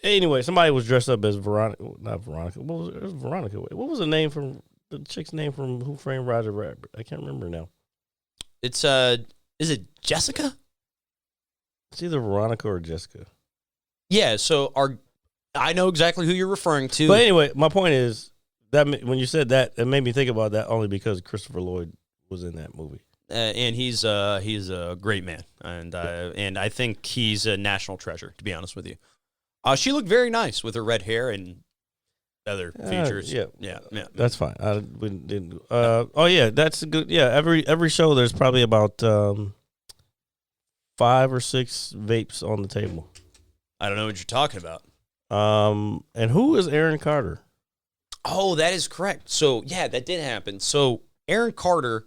Anyway, somebody was dressed up as Veronica. Not Veronica. It was Veronica. What was the name from the chick's name from Who Framed Roger Rabbit? I can't remember now. It's is it Jessica? It's either Veronica or Jessica. Yeah. So I know exactly who you're referring to. But anyway, my point is that when you said that, it made me think about that only because Christopher Lloyd was in that movie. And he's a great man, and I think he's a national treasure. To be honest with you, she looked very nice with her red hair and other features. Yeah. That's fine. We didn't. Oh yeah, that's a good. Yeah, every show there's probably about 5 or 6 vapes on the table. I don't know what you're talking about. And who is Aaron Carter? Oh, that is correct. So yeah, that did happen. So Aaron Carter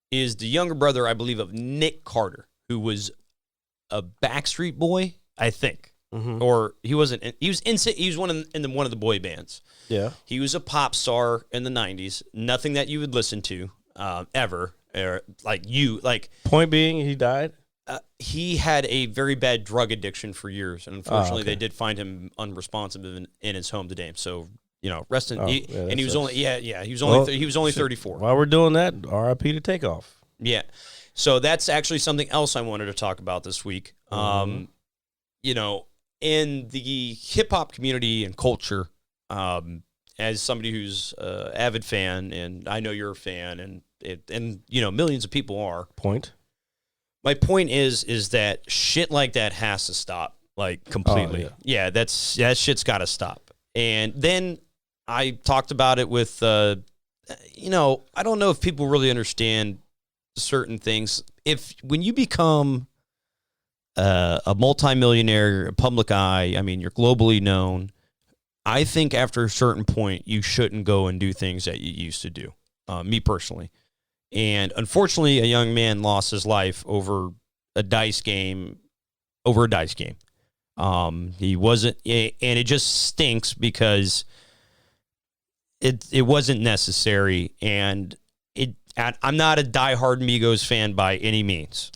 is the younger brother, I believe, of Nick Carter, who was a Backstreet Boy, I think, or he wasn't. He was one in one of the boy bands. Yeah, he was a pop star in the '90s. Nothing that you would listen to ever, or like. Point being, he died. He had a very bad drug addiction for years, and unfortunately, they did find him unresponsive in his home today. So. Rest in. And he was only he was only 34. While we're doing that, R.I.P. to Takeoff. Yeah, so that's actually something else I wanted to talk about this week. In the hip hop community and culture, as somebody who's an avid fan, and I know you're a fan, and millions of people are. My point is that shit like that has to stop, like completely. That shit's got to stop, and then. I talked about it with, I don't know if people really understand certain things. When you become a multimillionaire, a public eye, I mean, you're globally known, I think after a certain point, you shouldn't go and do things that you used to do, me personally. And unfortunately, a young man lost his life over a dice game. He wasn't, and it just stinks because... It wasn't necessary, and I'm not a diehard Migos fan by any means.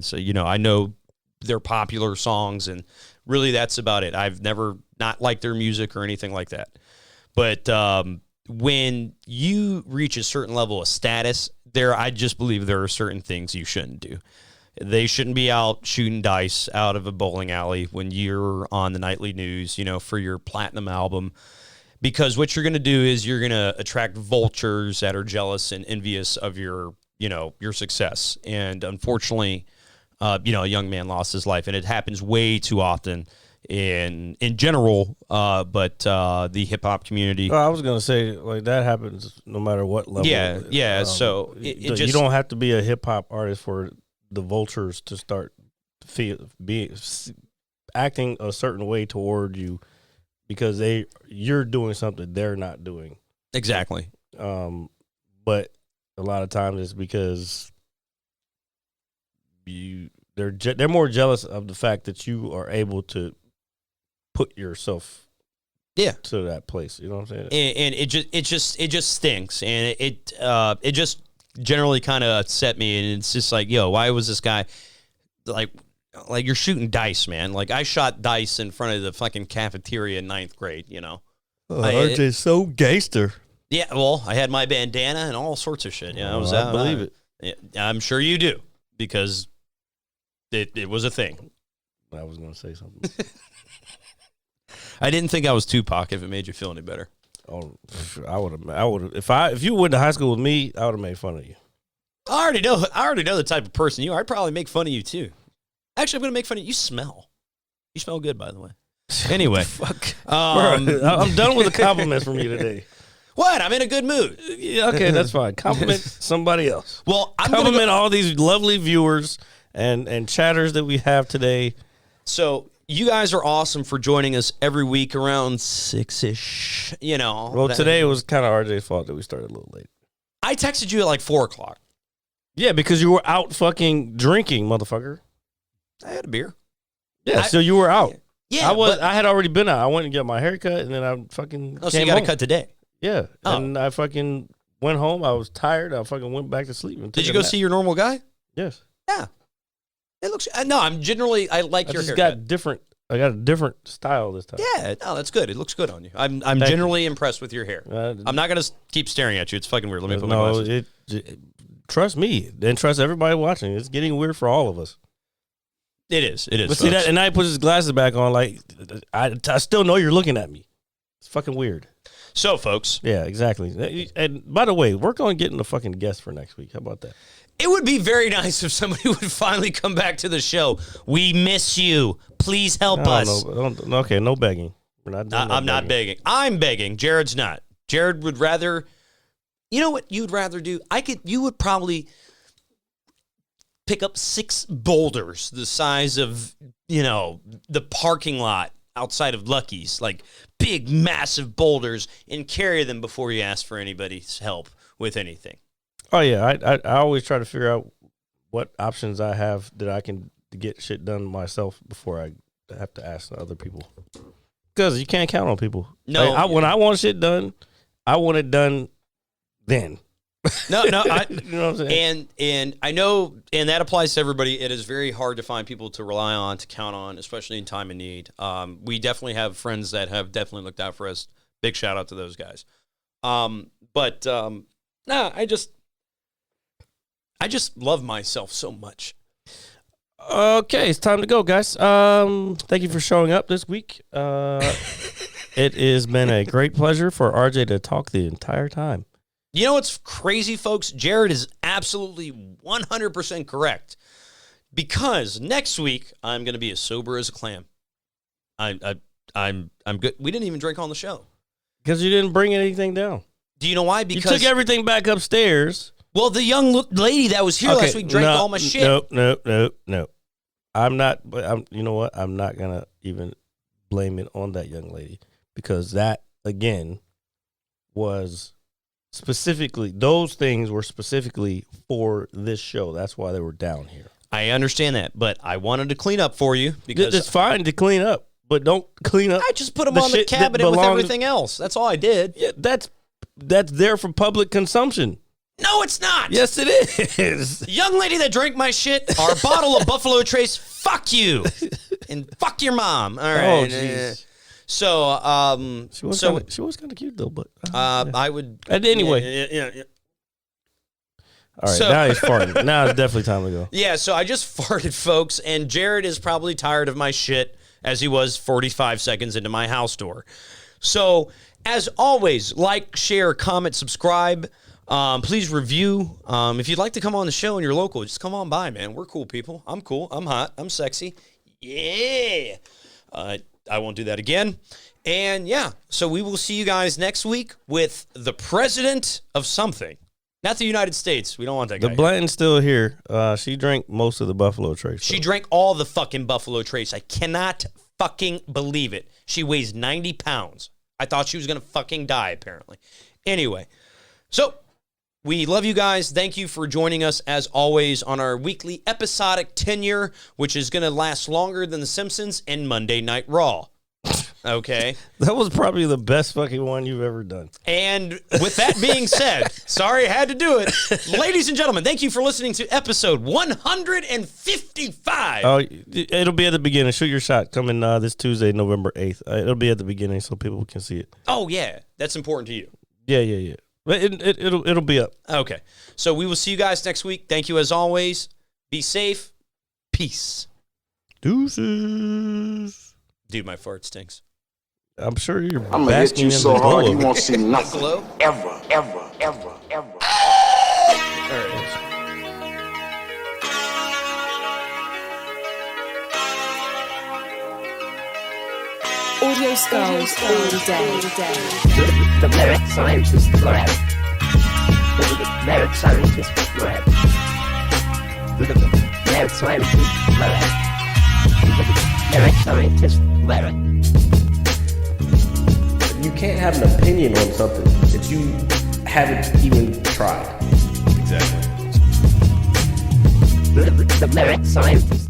So, I know their popular songs, and really that's about it. I've never not liked their music or anything like that. But when you reach a certain level of status, I just believe there are certain things you shouldn't do. They shouldn't be out shooting dice out of a bowling alley when you're on the nightly news, for your platinum album. Because what you're going to do is you're going to attract vultures that are jealous and envious of your success. And unfortunately, a young man lost his life, and it happens way too often in general. But the hip hop community. I was going to say, like, that happens no matter what level. Yeah. So it just, you don't have to be a hip hop artist for the vultures to start acting a certain way toward you. Because you're doing something they're not doing. Exactly. But a lot of times it's because they're more jealous of the fact that you are able to put yourself to that place. You know what I'm saying? And it just stinks, and it just generally kind of upset me, and it's just like, yo, why was this guy like you're shooting dice, man. Like, I shot dice in front of the fucking cafeteria in 9th grade, RJ's so gangster. Yeah, well, I had my bandana and all sorts of shit. Yeah, I believe it. Yeah, I'm sure you do, because it was a thing. I was going to say something. I didn't think I was Tupac, if it made you feel any better. Oh, I would have. If you went to high school with me, I would have made fun of you. I already know the type of person you are. I'd probably make fun of you too. Actually, I'm going to make fun of you. You smell good, by the way. Anyway. Fuck. I'm done with the compliments from you today. What? I'm in a good mood. Yeah, okay, that's fine. Compliment somebody else. Well, I'm compliment all these lovely viewers and chatters that we have today. So you guys are awesome for joining us every week around 6-ish, Well, today it was kind of RJ's fault that we started a little late. I texted you at like 4 o'clock. Yeah, because you were out fucking drinking, motherfucker. I had a beer. Yeah, so you were out. Yeah, I had already been out. I went and got my hair cut, and then I fucking so you got a cut today? Yeah, and I fucking went home. I was tired. I fucking went back to sleep. Did you go see your normal guy? Yes. Yeah. It looks. No, I like your haircut. I got a different style this time. Yeah, no, that's good. It looks good on you. I'm generally impressed with your hair. I'm not gonna keep staring at you. It's fucking weird. Let me put my glasses. trust me, and trust everybody watching. It's getting weird for all of us. It is. But see that, and now he puts his glasses back on. Like, I still know you're looking at me. It's fucking weird. So, folks. Yeah, exactly. And by the way, work on getting a fucking guest for next week. How about that? It would be very nice if somebody would finally come back to the show. We miss you. Please help us. Okay, no begging. We're not doing I'm not begging. I'm begging. Jared's not. Jared would rather. You know what you'd rather do? You would probably pick up 6 boulders the size of, the parking lot outside of Lucky's, like big, massive boulders, and carry them before you ask for anybody's help with anything. Oh, yeah. I always try to figure out what options I have that I can get shit done myself before I have to ask other people. Because you can't count on people. No. Like, when I want shit done, I want it done then. No, you know what I'm saying? And I know, and that applies to everybody. It is very hard to find people to rely on, to count on, especially in time of need. We definitely have friends that have definitely looked out for us. Big shout out to those guys. I just love myself so much. Okay, it's time to go, guys. Thank you for showing up this week. It has been a great pleasure for RJ to talk the entire time. You know what's crazy, folks? Jared is absolutely 100% correct. Because next week I'm going to be as sober as a clam. I'm good. We didn't even drink on the show because you didn't bring anything down. Do you know why? Because you took everything back upstairs. Well, the young lady that was here last week drank all my shit. No. I'm not. You know what? I'm not gonna even blame it on that young lady because that again was. Specifically, those things were specifically for this show. That's why they were down here. I understand that, but I wanted to clean up for you because it's fine to clean up, but don't clean up. I just put them on the cabinet with everything else. That's all I did. Yeah, that's there for public consumption. No, it's not. Yes, it is. The young lady that drank my shit, our bottle of Buffalo Trace. Fuck you, and fuck your mom. All right. Oh, jeez. So, she was kind of cute though, but I would. And anyway, yeah. All right, now he's farting. Now it's definitely time to go. Yeah, so I just farted, folks, and Jared is probably tired of my shit as he was 45 seconds into my house door. So, as always, like, share, comment, subscribe. Please review. If you'd like to come on the show and you're local, just come on by, man. We're cool people. I'm cool. I'm hot. I'm sexy. Yeah. I won't do that again. And yeah, so we will see you guys next week with the president of something. Not the United States. We don't want that guy. The Blanton's still here. She drank most of the Buffalo Trace. She drank all the fucking Buffalo Trace. I cannot fucking believe it. She weighs 90 pounds. I thought she was going to fucking die, apparently. Anyway, so we love you guys. Thank you for joining us, as always, on our weekly episodic tenure, which is going to last longer than The Simpsons and Monday Night Raw. Okay? That was probably the best fucking one you've ever done. And with that being said, sorry I had to do it. Ladies and gentlemen, thank you for listening to episode 155. Oh, it'll be at the beginning. Shoot your shot coming this Tuesday, November 8th. It'll be at the beginning so people can see it. Oh, yeah. That's important to you. Yeah. But it'll be up. Okay. So we will see you guys next week. Thank you as always. Be safe. Peace. Deuces. Dude, my fart stinks. I'm sure you're I'm gonna hit you so hard you won't see nothing. Ever. There it is. Audio Skulls all day. The merit scientist lab. The merit scientist lab. The merit scientist lab. The merit scientist lab. You can't have an opinion on something that you haven't even tried. Exactly. The merit scientist